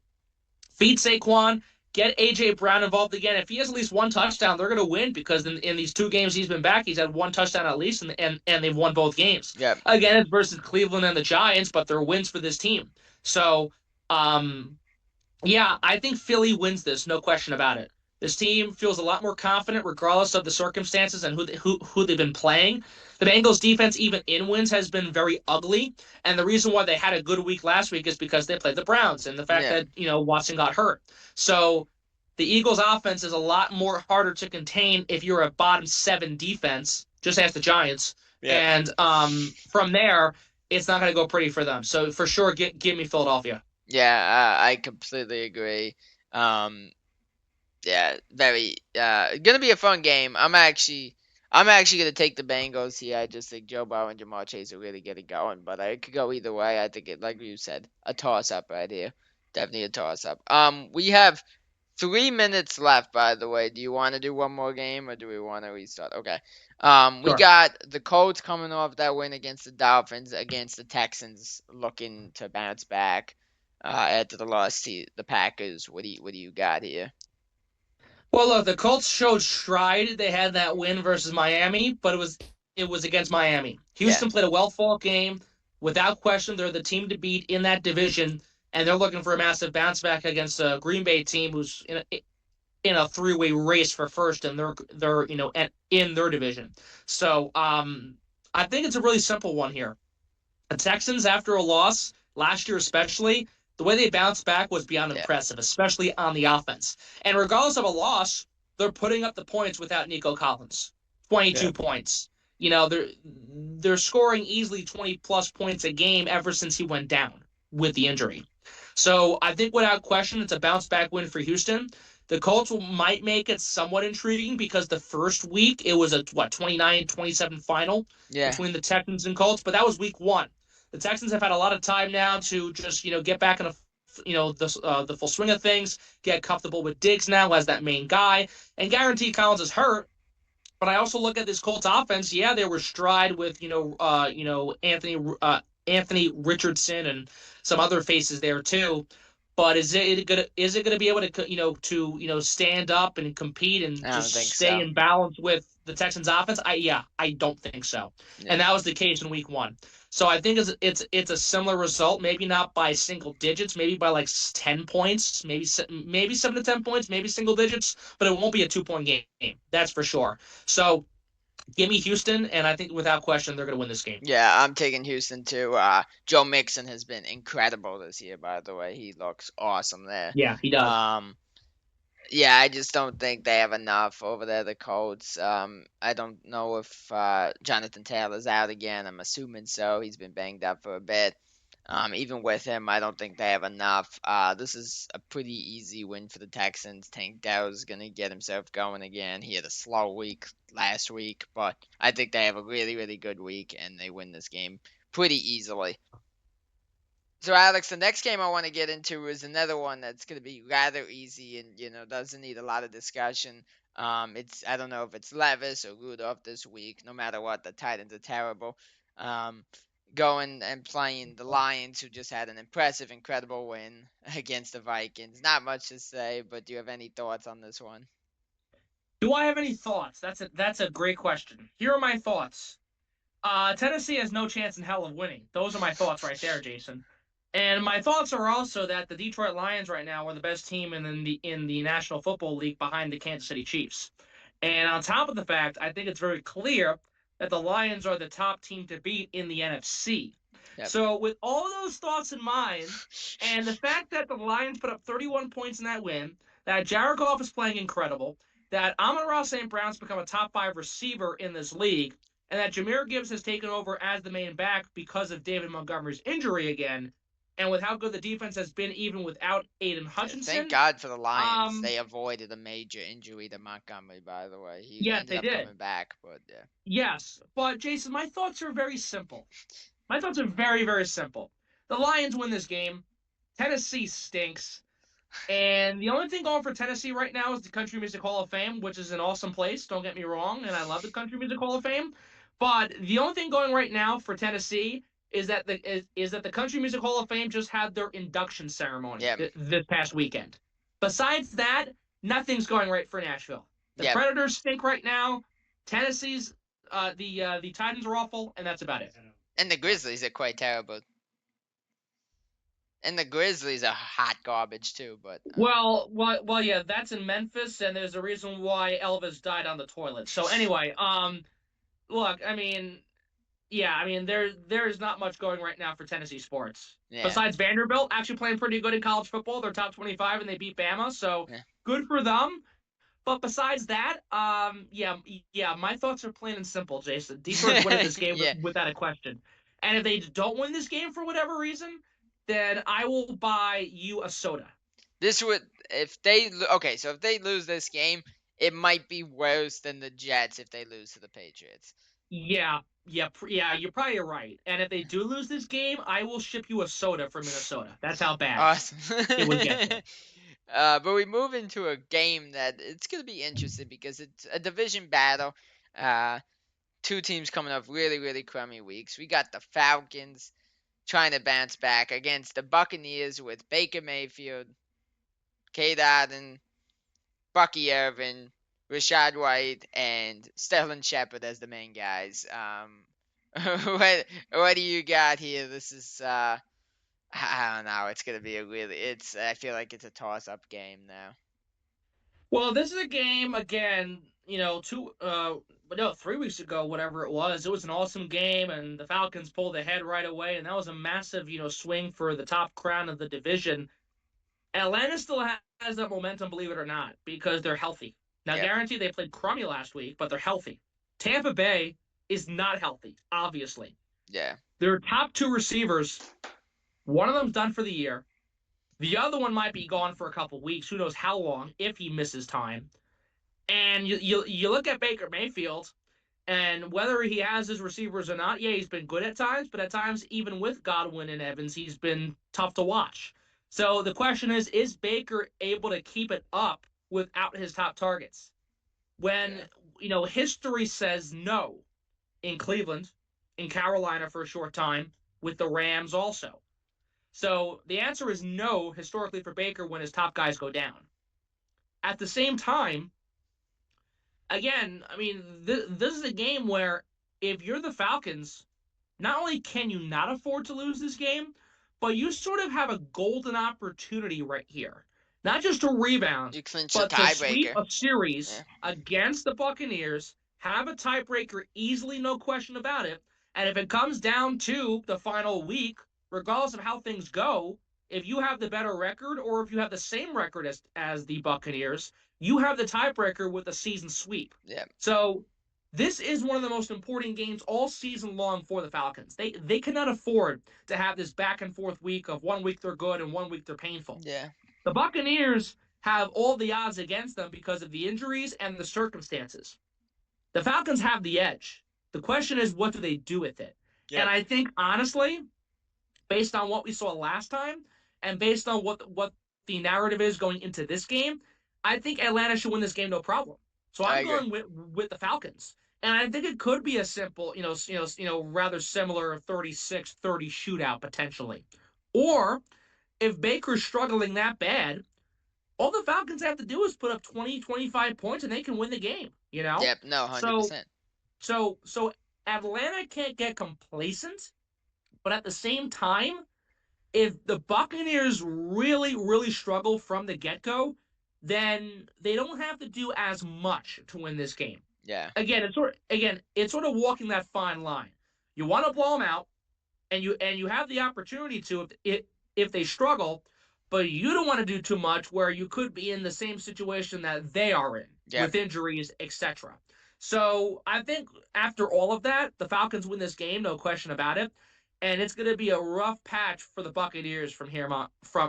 Feed Saquon, get A.J. Brown involved again. If he has at least one touchdown, they're going to win because in these 2 games he's been back, he's had one touchdown at least, and they've won both games. Yeah. Again, it's versus Cleveland and the Giants, but they're wins for this team. So, um, yeah, I think Philly wins this, no question about it. This team feels a lot more confident, regardless of the circumstances and who they've been playing. The Bengals' defense, even in wins, has been very ugly, and the reason why they had a good week last week is because they played the Browns and the fact Yeah. that Watson got hurt. So the Eagles' offense is a lot more harder to contain if you're a bottom 7 defense. Just ask the Giants, Yeah. and from there, it's not going to go pretty for them. So for sure, give me Philadelphia. Yeah, I completely agree. Yeah, very gonna be a fun game. I'm actually gonna take the Bengals here. I just think Joe Burrow and Jamar Chase are really getting going, but I could go either way. I think it, like you said, a toss up right here. Definitely a toss up. We have 3 minutes left, by the way. Do you want to do one more game or do we want to restart? Okay. We Sure. got the Colts coming off that win against the Dolphins, against the Texans, looking to bounce back after the loss to the Packers. What do you got here? Well, look, the Colts showed stride. They had that win versus Miami, but it was against Miami. Yeah. Houston played a well fought game. Without question, they're the team to beat in that division, and they're looking for a massive bounce back against a Green Bay team who's in a 3-way race for first, and they're in their division. So I think it's a really simple one here. The Texans, after a loss last year, especially, the way they bounced back was beyond Yeah. impressive, especially on the offense. And regardless of a loss, they're putting up the points without Nico Collins. 22 Yeah. points. They're scoring easily 20 plus points a game ever since he went down with the injury. So I think without question, it's a bounce back win for Houston. The Colts might make it somewhat intriguing because the first week it was a 29-27 final Yeah. between the Texans and Colts, but that was week 1. The Texans have had a lot of time now to just get back in the full swing of things, get comfortable with Diggs now as that main guy, and guarantee Collins is hurt. But I also look at this Colts offense. Yeah, they were stride with Anthony Richardson and some other faces there too. But is it gonna be able to stand up and compete and I don't just think stay so. in balance with the Texans offense? I don't think so. And Yeah. that was the case in week 1. So I think it's a similar result, maybe not by single digits, maybe by like 10 points, maybe 7 to 10 points, maybe single digits, but it won't be a 2-point game. That's for sure. So give me Houston, and I think without question they're going to win this game. Yeah, I'm taking Houston too. Joe Mixon has been incredible this year, by the way. He looks awesome there. Yeah, he does. Um, yeah, I just don't think they have enough over there, the Colts. I don't know if Jonathan Taylor's out again. I'm assuming so. He's been banged up for a bit. Even with him, I don't think they have enough. This is a pretty easy win for the Texans. Tank Dell's gonna get himself going again. He had a slow week last week, but I think they have a really, really good week and they win this game pretty easily. So, Alex, the next game I want to get into is another one that's going to be rather easy and doesn't need a lot of discussion. It's I don't know if it's Levis or Rudolph this week. No matter what, the Titans are terrible. Um, going and playing the Lions, who just had an impressive, incredible win against the Vikings. Not much to say, but do you have any thoughts on this one? Do I have any thoughts? That's a great question. Here are my thoughts. Tennessee has no chance in hell of winning. Those are my thoughts right there, Jason. And my thoughts are also that the Detroit Lions right now are the best team in the National Football League behind the Kansas City Chiefs. And on top of the fact, I think it's very clear that the Lions are the top team to beat in the NFC. Yep. So with all those thoughts in mind, and the fact that the Lions put up 31 points in that win, that Jared Goff is playing incredible, that Amon-Ra St. Brown's become a top 5 receiver in this league, and that Jahmyr Gibbs has taken over as the main back because of David Montgomery's injury again, and with how good the defense has been even without Aiden Hutchinson. Thank God for the Lions. They avoided a major injury to Montgomery, by the way. He ended up coming back, but yeah. Yes, but Jason, my thoughts are very simple. My thoughts are very, very simple. The Lions win this game. Tennessee stinks. And the only thing going for Tennessee right now is the Country Music Hall of Fame, which is an awesome place. Don't get me wrong, and I love the Country Music Hall of Fame. But the only thing going right now for Tennessee is that the Country Music Hall of Fame just had their induction ceremony this past weekend. Besides that, nothing's going right for Nashville. The Predators stink right now. Tennessee's the Titans are awful, and that's about it. And the Grizzlies are quite terrible. And the Grizzlies are hot garbage too, but well, yeah, that's in Memphis, and there's a reason why Elvis died on the toilet. So anyway, look, I mean, there's not much going right now for Tennessee sports. Yeah. Besides Vanderbilt actually playing pretty good in college football, they're top 25 and they beat Bama, so good for them. But besides that, my thoughts are plain and simple, Jason. Detroit's winning this game without a question. And if they don't win this game for whatever reason, then I will buy you a soda. So if they lose this game, it might be worse than the Jets if they lose to the Patriots. Yeah, you're probably right. And if they do lose this game, I will ship you a soda from Minnesota. That's how bad awesome. It would get. But we move into a game that it's going to be interesting because it's a division battle. Two teams coming off really, really crummy weeks. We got the Falcons trying to bounce back against the Buccaneers with Baker Mayfield, Cade Otton, Bucky Irvin, Rachaad White, and Sterling Shepard as the main guys. What do you got here? This is I don't know. It's gonna be I feel like it's a toss-up game now. Well, this is a game again. 3 weeks ago, whatever it was an awesome game, and the Falcons pulled ahead right away, and that was a massive, swing for the top crown of the division. Atlanta still has that momentum, believe it or not, because they're healthy. Now, guaranteed they played crummy last week, but they're healthy. Tampa Bay is not healthy, obviously. Yeah. Their top 2 receivers, one of them's done for the year. The other one might be gone for a couple weeks. Who knows how long, if he misses time. And you look at Baker Mayfield, and whether he has his receivers or not, he's been good at times, but at times, even with Godwin and Evans, he's been tough to watch. So the question is Baker able to keep it up without his top targets? When, history says no in Cleveland, in Carolina for a short time, with the Rams also. So the answer is no, historically, for Baker when his top guys go down. At the same time, again, I mean, this is a game where if you're the Falcons, not only can you not afford to lose this game, but you sort of have a golden opportunity right here. Not just to rebound, but to sweep a series against the Buccaneers, have a tiebreaker easily, no question about it. And if it comes down to the final week, regardless of how things go, if you have the better record or if you have the same record as the Buccaneers, you have the tiebreaker with a season sweep. Yeah. So this is one of the most important games all season long for the Falcons. They cannot afford to have this back and forth week of 1 week they're good and 1 week they're painful. Yeah. The Buccaneers have all the odds against them because of the injuries and the circumstances. The Falcons have the edge. The question is, what do they do with it? Yeah. And I think, honestly, based on what we saw last time and based on what the narrative is going into this game, I think Atlanta should win this game no problem. So I'm going with the Falcons. And I think it could be a simple, rather similar 36-30 shootout potentially. Or if Baker's struggling that bad, all the Falcons have to do is put up 20, 25 points and they can win the game, you know? Yep, no, So 100%. so Atlanta can't get complacent, but at the same time, if the Buccaneers really, really struggle from the get-go, then they don't have to do as much to win this game. Yeah. It's sort of walking that fine line. You want to blow them out, and you have the opportunity to if they struggle, but you don't want to do too much where you could be in the same situation that they are in Yep. with injuries, etc. So I think after all of that, the Falcons win this game, no question about it, and it's going to be a rough patch for the Buccaneers from here on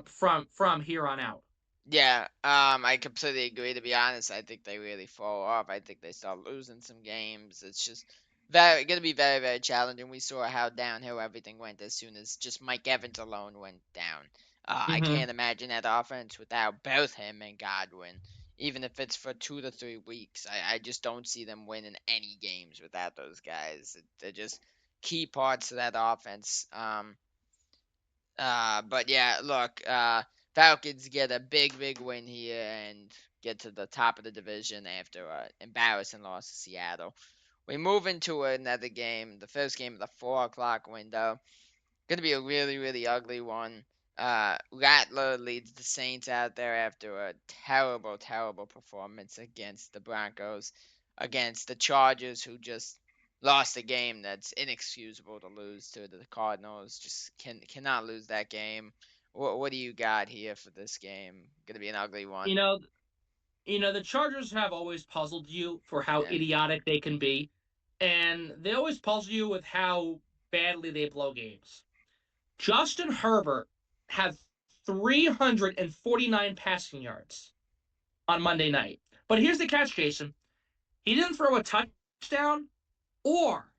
from here on out. Yeah, I completely agree. To be honest, I think they really fall off. I think they start losing some games. It's just gonna be very, very challenging. We saw how downhill everything went as soon as just Mike Evans alone went down. I Mm-hmm. can't imagine that offense without both him and Godwin, even if it's for 2 to 3 weeks. I just don't see them winning any games without those guys. They're just key parts of that offense. But yeah, look, Falcons get a big, big win here and get to the top of the division after an embarrassing loss to Seattle. We move into another game, the first game of the 4 o'clock window. Going to be a really, really ugly one. Rattler leads the Saints out there after a terrible, terrible performance against the Broncos, against the Chargers, who just lost a game that's inexcusable to lose to the Cardinals. Just cannot lose that game. What do you got here for this game? Gonna be an ugly one. You know, the Chargers have always puzzled you for how Yeah, idiotic they can be, and they always puzzle you with how badly they blow games. Justin Herbert had 349 passing yards on Monday night. But here's the catch, Jason. He didn't throw a touchdown or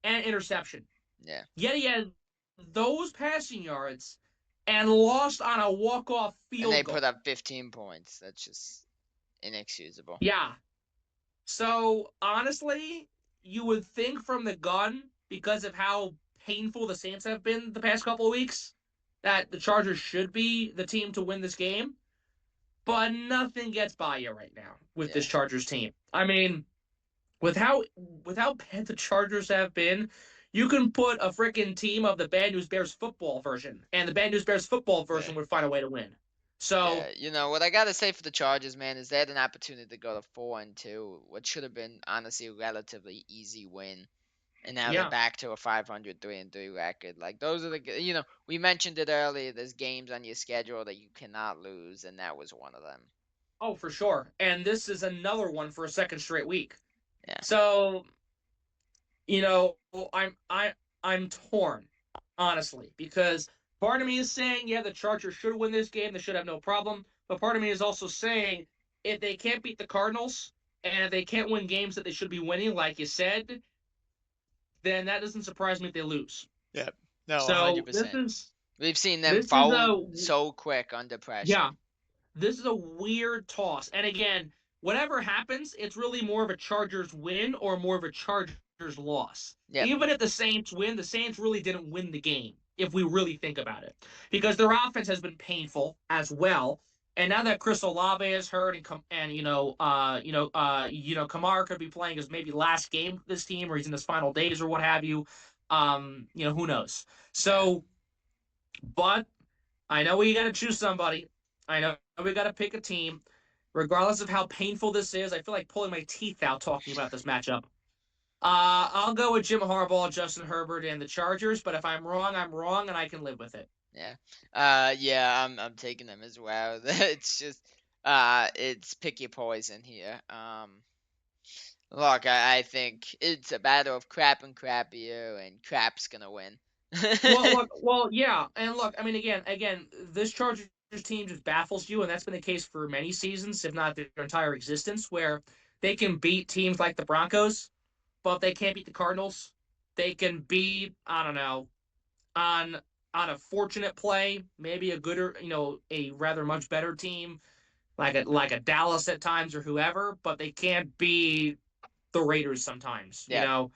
an interception. yeah. Yet he had those passing yards and lost on a walk-off And they field put goal. up 15 points. That's just inexcusable. Yeah. So honestly, you would think from the gun, because of how painful the Saints have been the past couple of weeks, that the Chargers should be the team to win this game. But nothing gets by you right now with Yeah. this Chargers team. I mean, with how bad the Chargers have been, you can put a freaking team of the Bad News Bears football version, and the Bad News Bears football Yeah. version would find a way to win. So Yeah, what I gotta say for the Chargers, man, is they had an opportunity to go to 4-2, what should have been honestly a relatively easy win, and now they're yeah, back to a 500 3-3 record. Like those are we mentioned it earlier. There's games on your schedule that you cannot lose, and that was one of them. oh for sure. And this is another one for a second straight week. Yeah, So you know, I'm torn, honestly, because part of me is saying, yeah, the Chargers should win this game. They should have no problem. But part of me is also saying, if they can't beat the Cardinals and if they can't win games that they should be winning, like you said, then that doesn't surprise me if they lose. yeah, no, So 100%. We've seen them this is fold a so quick under pressure. yeah, this is a weird toss. And again, whatever happens, it's really more of a Chargers win or more of a Chargers loss. Yep. Even if the Saints win, the Saints really didn't win the game, if we really think about it. Because their offense has been painful as well. And now that Chris Olave is hurt and Kamara could be playing his maybe last game for this team or he's in his final days or what have you. Who knows? Yeah. So, but I know we got to choose somebody. I know we got to pick a team. Regardless of how painful this is, I feel like pulling my teeth out talking about this matchup. I'll go with Jim Harbaugh, Justin Herbert, and the Chargers. But if I'm wrong, I'm wrong, and I can live with it. Yeah. Yeah, I'm taking them as well. It's just it's pick your poison here. Look, I think it's a battle of crap and crappier, and crap's gonna win. Yeah, and look, I mean, again, this Chargers team just baffles you, and that's been the case for many seasons, if not their entire existence, where they can beat teams like the Broncos, but if they can't beat the Cardinals, they can beat, I don't know, on a fortunate play, maybe a gooder, a rather much better team like a Dallas at times or whoever, but they can't be the Raiders sometimes. Yeah.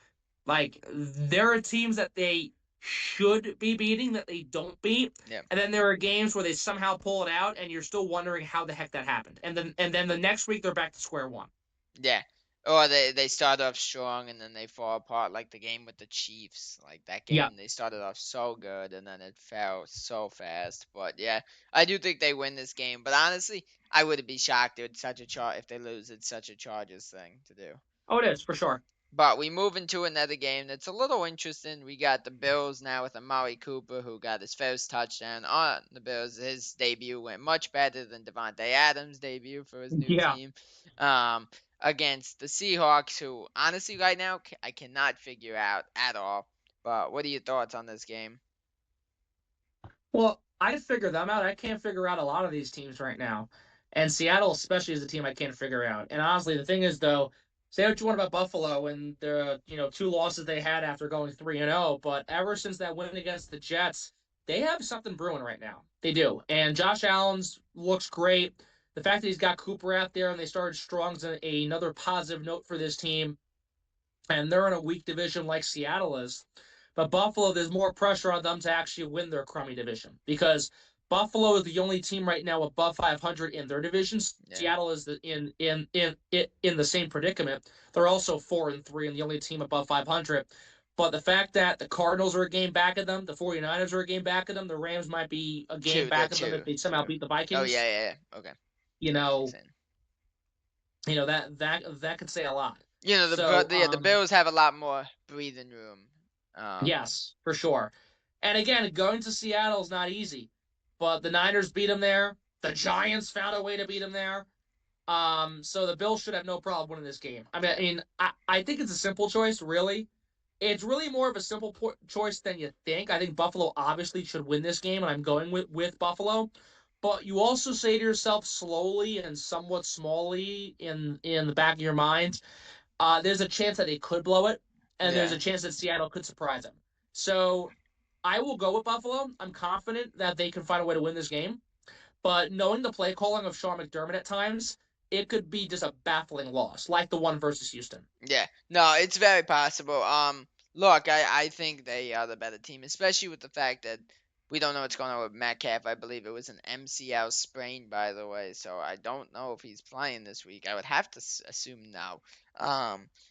Like there are teams that they should be beating that they don't beat, Yeah. and then there are games where they somehow pull it out, and you're still wondering how the heck that happened. And then the next week they're back to square one. Yeah. Or they start off strong and then they fall apart, like the game with the Chiefs. Like that Yeah. game, they started off so good and then it fell so fast. But yeah, I do think they win this game. But honestly, I wouldn't be shocked if they lose. It's such a Chargers thing to do. Oh, it is for sure. But we move into another game that's a little interesting. We got the Bills now with Amari Cooper, who got his first touchdown on the Bills. His debut went much better than Devontae Adams' debut for his new Yeah. team. Against the Seahawks, who honestly right now I cannot figure out at all. But what are your thoughts on this game? Well, I figure them out. I can't figure out a lot of these teams right now. And Seattle, especially, is a team I can't figure out. And honestly, the thing is, though, say what you want about Buffalo and the two losses they had after going 3-0, but ever since that win against the Jets, they have something brewing right now. They do. And Josh Allen's looks great. The fact that he's got Cooper out there and they started strong is another positive note for this team. And they're in a weak division like Seattle is. But Buffalo, there's more pressure on them to actually win their crummy division because Buffalo is the only team right now above 500 in their divisions. Yeah. Seattle is in the same predicament. They're also 4-3 and the only team above 500. But the fact that the Cardinals are a game back of them, the 49ers are a game back of them, the Rams might be a game back of them if they somehow beat the Vikings. Oh yeah. Okay. You know, that could say a lot. The Bills have a lot more breathing room. Yes, for sure. And again, going to Seattle is not easy, but the Niners beat them there. The Giants found a way to beat them there. So the Bills should have no problem winning this game. I think it's a simple choice, really. It's really more of a simple choice than you think. I think Buffalo obviously should win this game, and I'm going with Buffalo. But you also say to yourself slowly and somewhat smallly in the back of your mind, there's a chance that they could blow it, and there's a chance that Seattle could surprise them. So I will go with Buffalo. I'm confident that they can find a way to win this game. But knowing the play calling of Sean McDermott at times, it could be just a baffling loss, like the one versus Houston. Yeah, no, it's very possible. Look, I think they are the better team, especially with the fact that we don't know what's going on with Metcalf. I believe it was an MCL sprain, by the way, so I don't know if he's playing this week. I would have to assume no.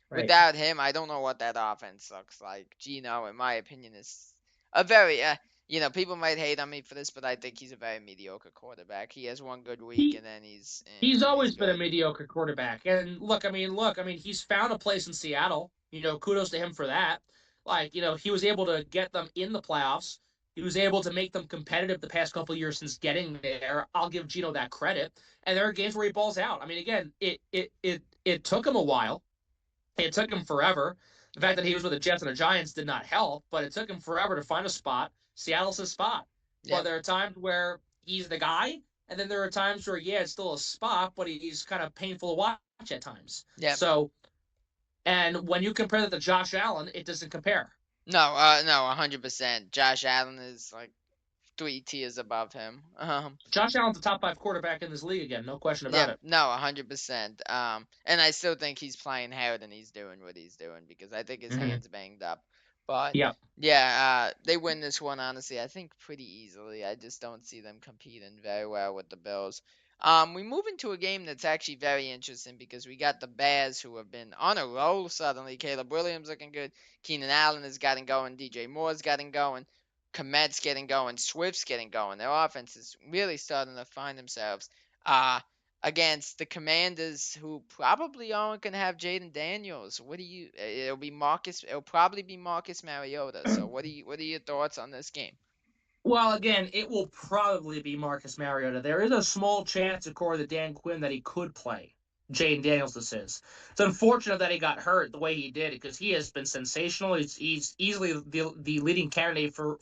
Without him, I don't know what that offense looks like. Gino, in my opinion, is a very people might hate on me for this, but I think he's a very mediocre quarterback. He has one good week, and then he's always been a mediocre quarterback. And look, he's found a place in Seattle. Kudos to him for that. He was able to get them in the playoffs. He was able to make them competitive the past couple of years since getting there. I'll give Gino that credit. And there are games where he balls out. Again, it took him a while. It took him forever. The fact that he was with the Jets and the Giants did not help, but it took him forever to find a spot. Seattle's his spot. Yeah. But there are times where he's the guy, and then there are times where, it's still a spot, but he's kind of painful to watch at times. Yeah. So, and when you compare that to Josh Allen, it doesn't compare. No, 100%. Josh Allen is like 3 tiers above him. Josh Allen's a top 5 quarterback in this league again, no question about it. No, 100%. And I still think he's playing hard and he's doing what he's doing because I think his hand's banged up. But they win this one honestly. I think pretty easily. I just don't see them competing very well with the Bills. We move into a game that's actually very interesting because we got the Bears who have been on a roll suddenly. Caleb Williams looking good. Keenan Allen has gotten going. DJ Moore's gotten going. Komet's getting going. Swift's getting going. Their offense is really starting to find themselves against the Commanders, who probably aren't going to have Jaden Daniels. It'll probably be Marcus Mariota. So what are your thoughts on this game? Well, again, it will probably be Marcus Mariota. There is a small chance, according to Dan Quinn, that he could play. Jaden Daniels, this is. It's unfortunate that he got hurt the way he did because he has been sensational. He's easily the leading candidate for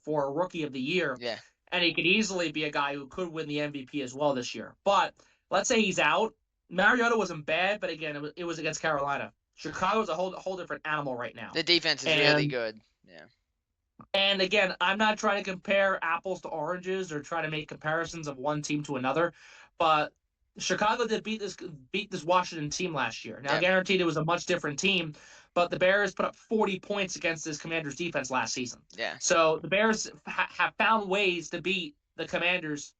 Rookie of the Year. Yeah. And he could easily be a guy who could win the MVP as well this year. But let's say he's out. Mariota wasn't bad, but again, it was against Carolina. Chicago's a whole different animal right now. The defense is really good. Yeah. And again, I'm not trying to compare apples to oranges or try to make comparisons of one team to another, but Chicago did beat this Washington team last year. Now, Yep. guaranteed it was a much different team, but the Bears put up 40 points against this Commanders defense last season. Yeah. So the Bears have found ways to beat the Commanders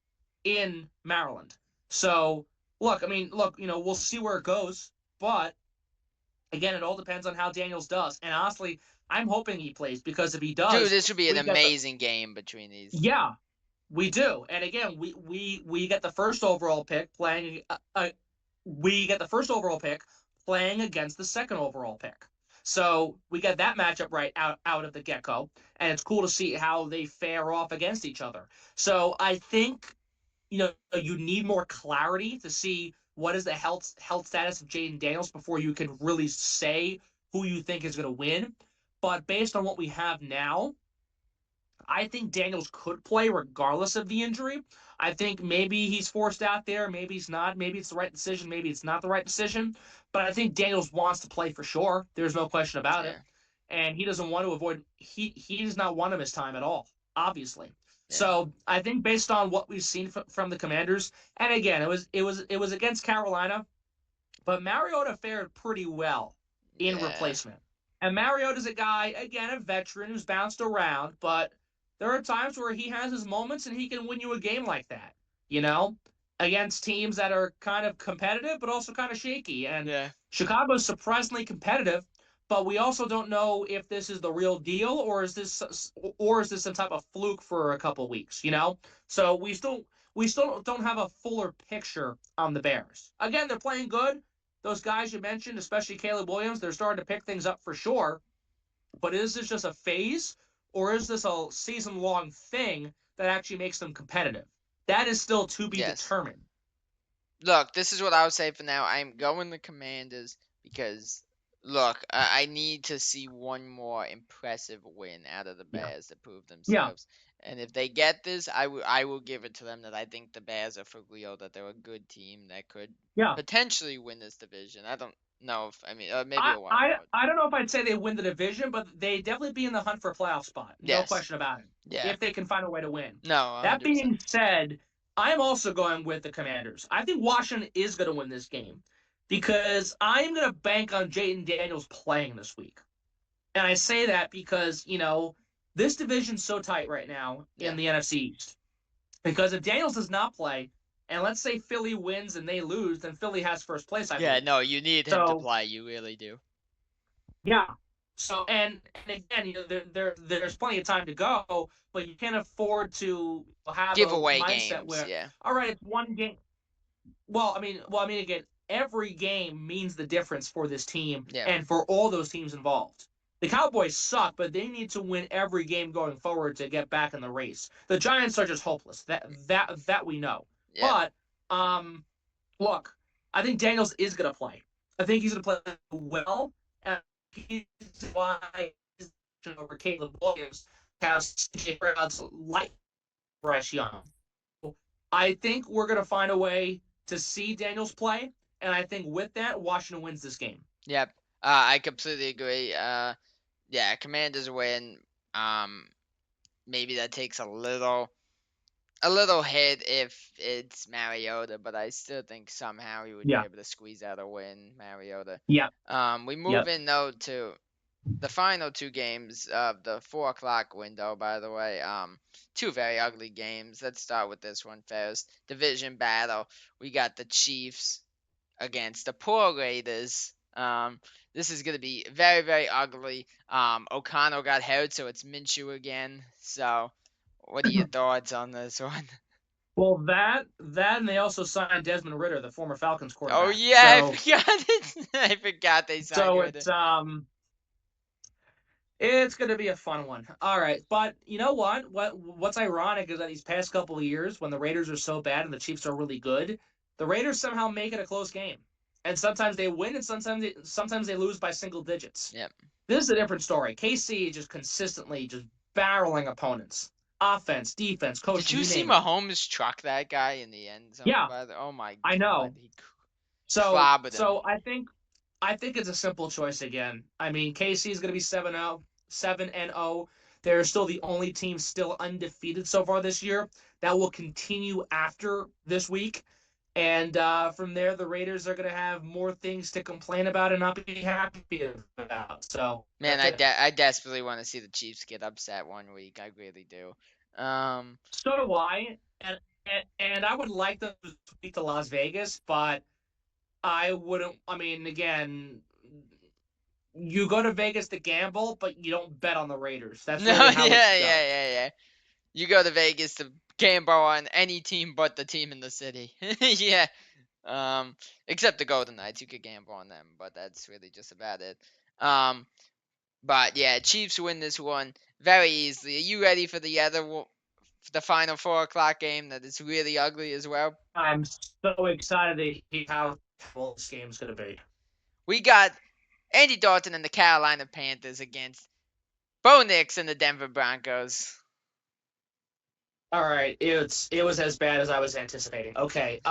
in Maryland. So look, we'll see where it goes, but again, it all depends on how Daniels does. And honestly, I'm hoping he plays because if he Dude, does, this would be an we get the amazing game between these. yeah, we do. And again, we get the first overall pick playing. We get the first overall pick playing against the second overall pick. So we get that matchup right out of the get go, and it's cool to see how they fare off against each other. So I think you need more clarity to see what is the health status of Jayden Daniels before you can really say who you think is going to win. But based on what we have now, I think Daniels could play regardless of the injury. I think maybe he's forced out there, maybe he's not, maybe it's the right decision, maybe it's not the right decision. But I think Daniels wants to play for sure. There's no question about it. Yeah. And he doesn't want to avoid he does not want him his time at all, obviously. Yeah. So I think based on what we've seen from the Commanders, and again, it was against Carolina, but Mariota fared pretty well in Yeah. replacement. And Mariota's a guy, again, a veteran who's bounced around, but there are times where he has his moments and he can win you a game like that, against teams that are kind of competitive but also kind of shaky. And Yeah. Chicago's surprisingly competitive, but we also don't know if this is the real deal or is this some type of fluke for a couple weeks, So we still don't have a fuller picture on the Bears. Again, they're playing good. Those guys you mentioned, especially Caleb Williams, they're starting to pick things up for sure. But is this just a phase, or is this a season-long thing that actually makes them competitive? That is still to be determined. Look, this is what I would say for now. I'm going the Commanders because, look, I need to see one more impressive win out of the Bears to prove themselves. And if they get this, I will give it to them that I think the Bears are for real, that they're a good team that could potentially win this division. I don't know if, maybe a wild card. I don't know if I'd say they win the division, but they definitely be in the hunt for a playoff spot. No question about it. Yeah. If they can find a way to win. No, 100%. That being said, I'm also going with the Commanders. I think Washington is going to win this game because I'm going to bank on Jayden Daniels playing this week. And I say that because, this division's so tight right now in the NFC East. Because if Daniels does not play, and let's say Philly wins and they lose, then Philly has first place, I believe. No, you need him to play. You really do. Yeah. So, and again, there's plenty of time to go, but you can't afford to have give a away mindset games. Where, all right, it's one game. Well, again, every game means the difference for this team and for all those teams involved. The Cowboys suck, but they need to win every game going forward to get back in the race. The Giants are just hopeless. That we know. Yeah. But look, I think Daniels is going to play. I think he's going to play well. And he's why over Caleb Williams has light Bryce Young. I think we're going to find a way to see Daniels play, and I think with that, Washington wins this game. Yep. I completely agree. Commanders win. Maybe that takes a little hit if it's Mariota, but I still think somehow he would be able to squeeze out a win, Mariota. Yeah. We move in though to the final two games of the 4:00 window. By the way, two very ugly games. Let's start with this one first. Division battle. We got the Chiefs against the poor Raiders. This is going to be very, very ugly. O'Connell got hurt, so it's Minshew again. So, what are your thoughts on this one? Well, that and they also signed Desmond Ridder, the former Falcons quarterback. Oh yeah, so, I forgot it. I forgot they signed Ridder. So it's going to be a fun one. All right, but you know what? What's ironic is that these past couple of years, when the Raiders are so bad and the Chiefs are really good, the Raiders somehow make it a close game. And sometimes they win, and sometimes they lose by single digits. Yep. This is a different story. KC is just consistently just barreling opponents. Offense, defense, coach. Did you see Mahomes truck that guy in the end zone? Yeah. Oh my God. I know. So I think it's a simple choice again. KC is going to be 7-0. They're still the only team still undefeated so far this year. That will continue after this week. And from there, the Raiders are going to have more things to complain about and not be happy about. So Man, that's it. I desperately want to see the Chiefs get upset one week. I really do. So do I. And I would like them to speak to Las Vegas, but I wouldn't. I mean, again, you go to Vegas to gamble, but you don't bet on the Raiders. That's No, really how it yeah, should go. yeah, yeah, yeah. You go to Vegas to gamble on any team but the team in the city. Yeah. Except the Golden Knights, you could gamble on them, but that's really just about it. Um, but yeah, Chiefs win this one very easily. Are you ready for for the final 4 o'clock game that is really ugly as well? I'm so excited to hear how terrible this game's going to be. We got Andy Dalton and the Carolina Panthers against Bo Nix and the Denver Broncos. All right, it was as bad as I was anticipating. Okay.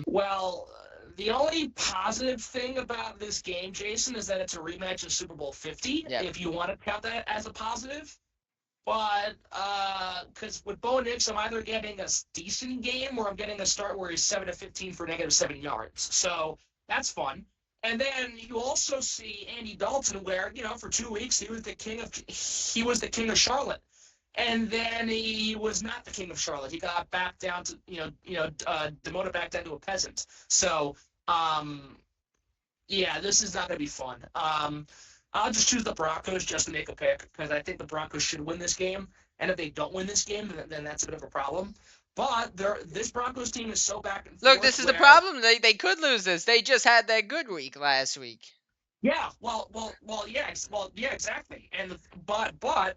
Well, the only positive thing about this game, Jason, is that it's a rematch of Super Bowl 50. Yep. If you want to count that as a positive, but because with Bo Nix, I'm either getting a decent game or I'm getting a start where he's 7 of 15 for -7 yards. So that's fun. And then you also see Andy Dalton, where for 2 weeks he was the king of Charlotte, and then he was not the king of Charlotte. He got back down to demoted back down to a peasant. So yeah, this is not going to be fun. I'll just choose the Broncos just to make a pick because I think the Broncos should win this game. And if they don't win this game, then that's a bit of a problem. But this Broncos team is so back and Look, forth this is the where, problem. They could lose this. They just had their good week last week. yeah, yeah, exactly. And but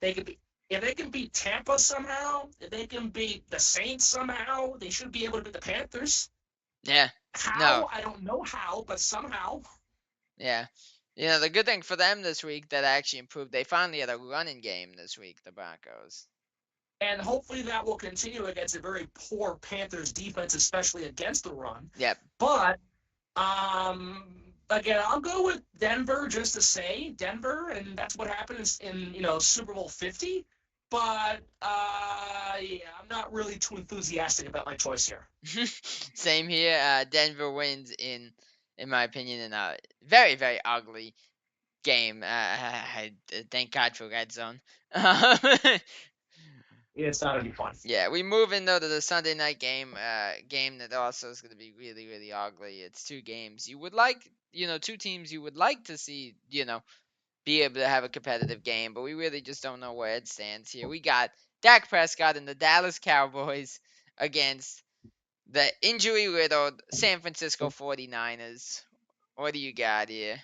they could be if they can beat Tampa somehow, if they can beat the Saints somehow, they should be able to beat the Panthers. Yeah. No. How? I don't know how, but somehow. Yeah. The good thing for them this week that actually improved, they finally had a running game this week, the Broncos. And hopefully that will continue against a very poor Panthers defense, especially against the run. Yep. But again, I'll go with Denver just to say Denver, and that's what happens in Super Bowl 50. But yeah, I'm not really too enthusiastic about my choice here. Same here. Denver wins in my opinion, in a very, very ugly game. Thank God for Red Zone. It's not gonna be fun. Yeah, we move in though to the Sunday night game that also is going to be really, really ugly. It's two games you would like, two teams you would like to see, be able to have a competitive game, but we really just don't know where it stands here. We got Dak Prescott and the Dallas Cowboys against the injury-riddled San Francisco 49ers. What do you got here?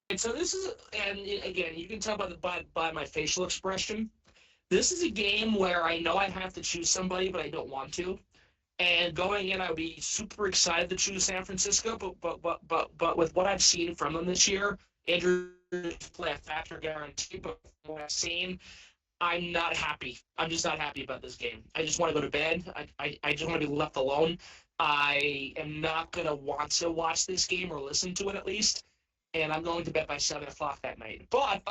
And so this is, and again, you can tell by my facial expression. This is a game where I know I have to choose somebody, but I don't want to. And going in, I would be super excited to choose San Francisco, but with what I've seen from them this year, Andrew play a factor guarantee. But from what I've seen, I'm not happy. I'm just not happy about this game. I just want to go to bed. I just want to be left alone. I am not gonna want to watch this game or listen to it at least. And I'm going to bed by 7 o'clock that night. But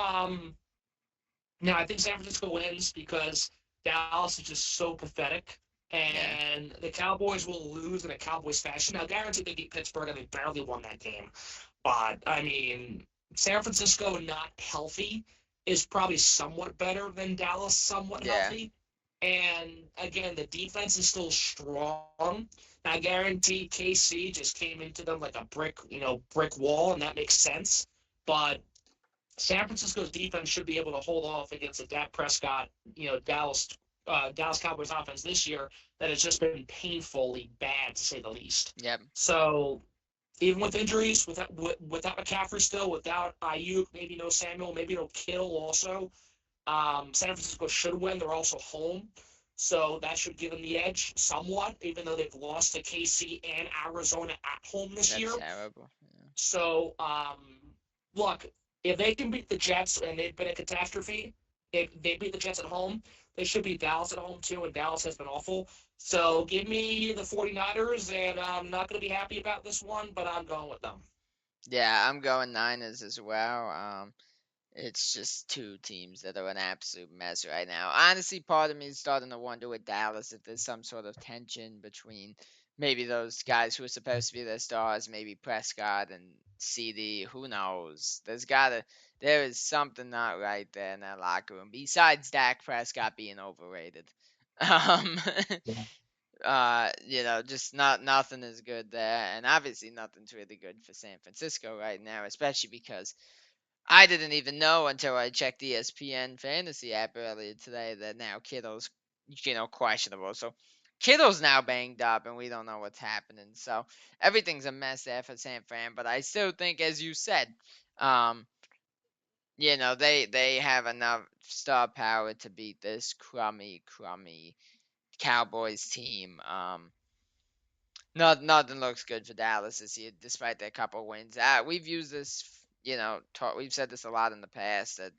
now I think San Francisco wins because Dallas is just so pathetic. And the Cowboys will lose in a Cowboys fashion. Now, guaranteed they beat Pittsburgh and they barely won that game. But, I mean, San Francisco not healthy is probably somewhat better than Dallas somewhat healthy. And, again, the defense is still strong. I guarantee KC just came into them like a brick wall, and that makes sense. But San Francisco's defense should be able to hold off against the Dak Prescott, Dallas Cowboys offense this year that has just been painfully bad to say the least. Yep. So even with injuries, without McCaffrey still, without Ayuk, maybe no Samuel, maybe no Kittle also, San Francisco should win. They're also home. So that should give them the edge somewhat, even though they've lost to KC and Arizona at home this year. That's terrible. Yeah. So, look, if they can beat the Jets, and they've been a catastrophe, if they beat the Jets at home, they should beat Dallas at home too, and Dallas has been awful. So give me the 49ers, and I'm not going to be happy about this one, but I'm going with them. Yeah, I'm going Niners as well. It's just two teams that are an absolute mess right now. Honestly, part of me is starting to wonder with Dallas if there's some sort of tension between maybe those guys who are supposed to be their stars, maybe Prescott and CD, who knows? There is something not right there in that locker room. Besides Dak Prescott being overrated. Um, just nothing is good there, and obviously nothing's really good for San Francisco right now, especially because I didn't even know until I checked the ESPN fantasy app earlier today that now Kittle's, questionable. So Kittle's now banged up, and we don't know what's happening. So everything's a mess there for San Fran. But I still think, as you said, um, they have enough star power to beat this crummy Cowboys team. Nothing looks good for Dallas this year, despite their couple wins. We've used this, we've said this a lot in the past that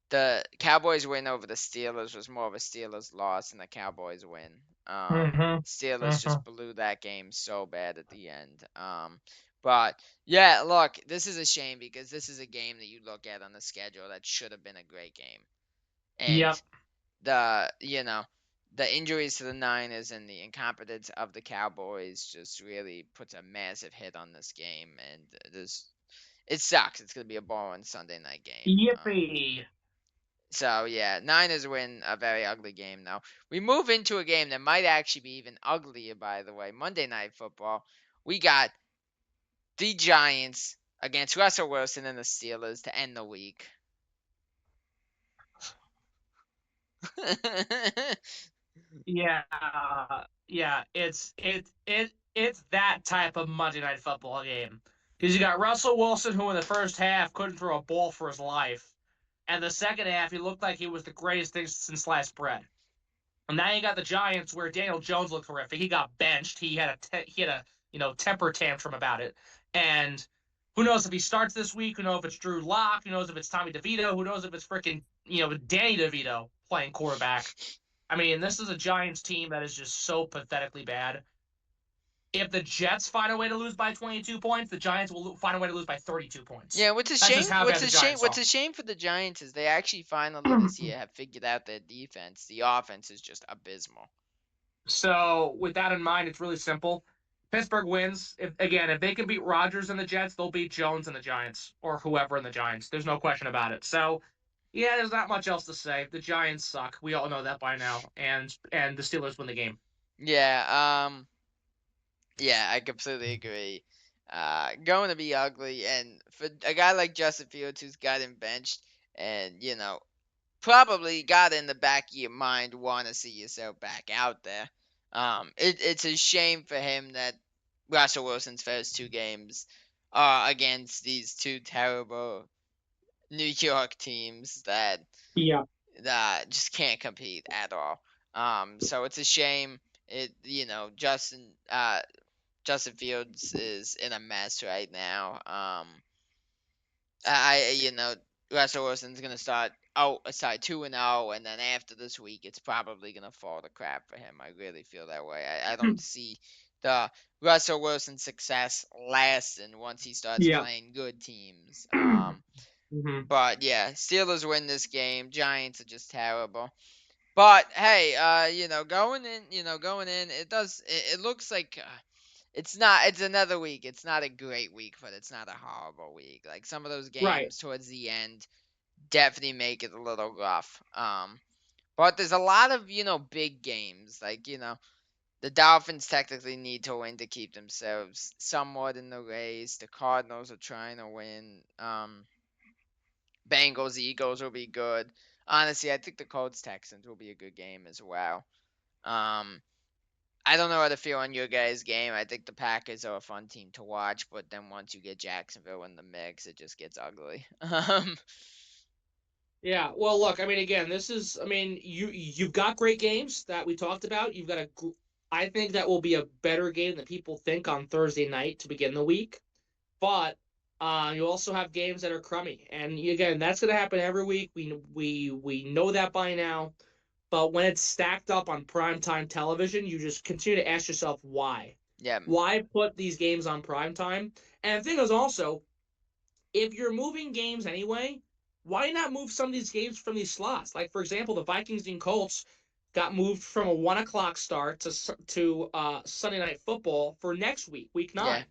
the Cowboys win over the Steelers was more of a Steelers loss than the Cowboys win. Steelers just blew that game so bad at the end. But yeah, look, this is a shame because this is a game that you look at on the schedule that should have been a great game, and Yep. the injuries to the Niners and the incompetence of the Cowboys just really puts a massive hit on this game, and it sucks. It's gonna be a boring Sunday night game. Yippee. So yeah, Niners win a very ugly game though. We move into a game that might actually be even uglier, by the way. Monday Night Football. We got the Giants against Russell Wilson and the Steelers to end the week. Yeah, yeah, it's that type of Monday Night Football game because you got Russell Wilson, who in the first half couldn't throw a ball for his life, and the second half he looked like he was the greatest thing since sliced bread. And now you got the Giants, where Daniel Jones looked horrific. He got benched. He had a temper tantrum about it, and who knows if he starts this week? Who knows if it's Drew Lock? Who knows if it's Tommy DeVito? Who knows if it's freaking Danny DeVito playing quarterback? I mean, this is a Giants team that is just so pathetically bad. If the Jets find a way to lose by 22 points, the Giants will find a way to lose by 32 points. Yeah, what's a That's shame? just how What's bad a the shame? Giants What's are. a shame for the Giants is they actually finally this year have figured out their defense. The offense is just abysmal. So, with that in mind, it's really simple. Pittsburgh wins. If they can beat Rodgers and the Jets, they'll beat Jones and the Giants, or whoever in the Giants. There's no question about it. So, yeah, there's not much else to say. The Giants suck. We all know that by now. And the Steelers win the game. Yeah, yeah, I completely agree. Going to be ugly, and for a guy like Justin Fields who's gotten benched, and probably got in the back of your mind want to see yourself back out there. It's a shame for him that Russell Wilson's first two games are against these two terrible New York teams that Yeah. just can't compete at all. So it's a shame. Justin Fields is in a mess right now. Russell Wilson's gonna start 2-0, and then after this week, it's probably gonna fall to crap for him. I really feel that way. I don't see the Russell Wilson success lasting once he starts Yeah. playing good teams. Mm-hmm. But yeah, Steelers win this game. Giants are just terrible. But hey, going in, it looks like it's not. It's another week. It's not a great week, but it's not a horrible week. Like some of those games Right. towards the end definitely make it a little rough. But there's a lot of big games. Like the Dolphins technically need to win to keep themselves somewhat in the race. The Cardinals are trying to win. Bengals, Eagles will be good. Honestly, I think the Colts Texans will be a good game as well. Um, I don't know how to feel on your guys' game. I think the Packers are a fun team to watch, but then once you get Jacksonville in the mix, it just gets ugly. Yeah. Well, look. I mean, again, this is. I mean, you've got great games that we talked about. You've got I think that will be a better game than people think on Thursday night to begin the week. But you also have games that are crummy, and again, that's going to happen every week. We know that by now. But when it's stacked up on primetime television, you just continue to ask yourself why. Yeah. Why put these games on primetime? And the thing is also, if you're moving games anyway, why not move some of these games from these slots? Like, for example, the Vikings and Colts, got moved from a 1 o'clock start to Sunday Night Football for next week, week Yeah. 9.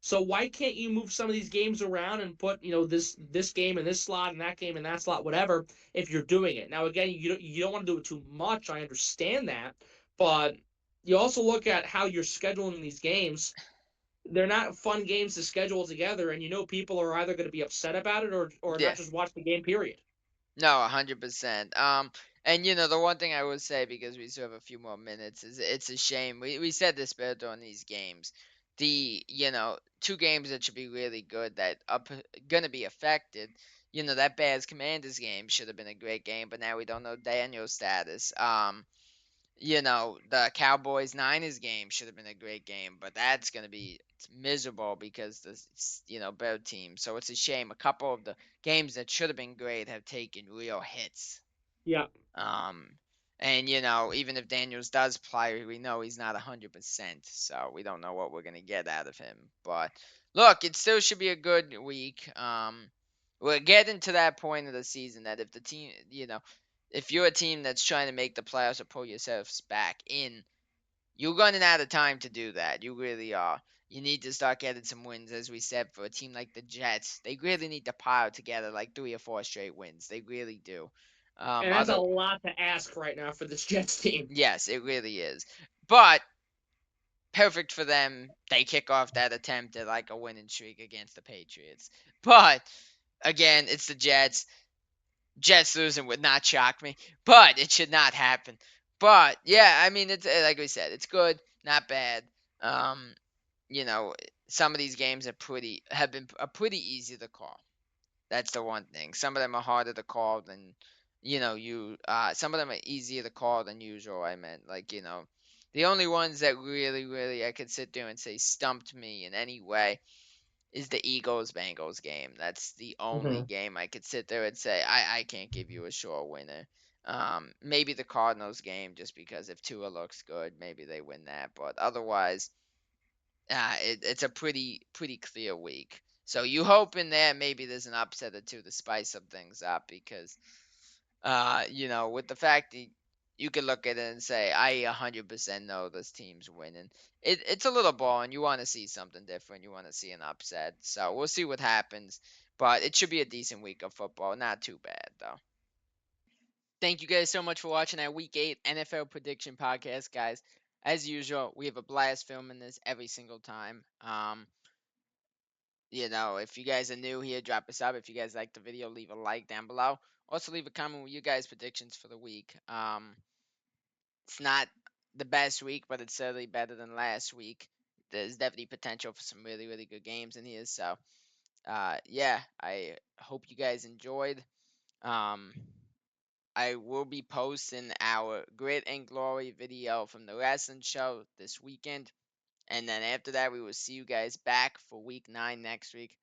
So why can't you move some of these games around and put this game in this slot and that game in that slot, whatever, if you're doing it? Now again, you don't want to do it too much. I understand that, but you also look at how you're scheduling these games. They're not fun games to schedule together, and people are either going to be upset about it or not Yeah. just watch the game. Period. No, 100%. And the one thing I would say, because we still have a few more minutes, is it's a shame. We said this better on these games. The, two games that should be really good that are gonna be affected. That Bears Commanders game should have been a great game, but now we don't know Daniel's status. The Cowboys Niners game should have been a great game, but that's going to be miserable because better team. So it's a shame. A couple of the games that should have been great have taken real hits. Yeah. Um, and even if Daniels does play, we know he's not 100%, so we don't know what we're going to get out of him. But look, it still should be a good week. We're getting to that point of the season that if the team, if you're a team that's trying to make the playoffs or pull yourselves back in, you're running out of time to do that. You really are. You need to start getting some wins, as we said, for a team like the Jets. They really need to pile together like 3 or 4 straight wins. They really do. And that's a Other lot to ask right now for this Jets team. Yes, it really is. But perfect for them. They kick off that attempt at like a winning streak against the Patriots. But again, it's the Jets. Jets losing would not shock me, but it should not happen. But yeah, I mean, it's like we said, it's good, not bad. Um, you know, some of these games are pretty easy to call. That's the one thing. Some of them are harder to call than some of them are easier to call than usual. I meant the only ones that really, really I could sit there and say stumped me in any way is the Eagles Bengals game. That's the only Mm-hmm. game I could sit there and say I can't give you a sure winner. Maybe the Cardinals game, just because if Tua looks good, maybe they win that. But otherwise, it's a pretty clear week. So you hope in there maybe there's an upset or two to spice up things up, because with the fact that you could look at it and say, I 100% know this team's winning. It's a little boring. You want to see something different. You want to see an upset. So we'll see what happens. But it should be a decent week of football. Not too bad, though. Thank you guys so much for watching our Week 8 NFL Prediction Podcast, guys. As usual, we have a blast filming this every single time. If you guys are new here, drop us up. If you guys like the video, leave a like down below. Also, leave a comment with you guys' predictions for the week. It's not the best week, but it's certainly better than last week. There's definitely potential for some really, really good games in here. So, yeah, I hope you guys enjoyed. Um, I will be posting our Grit and Glory video from the wrestling show this weekend. And then after that, we will see you guys back for week 9 next week.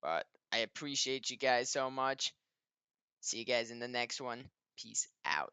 But I appreciate you guys so much. See you guys in the next one. Peace out.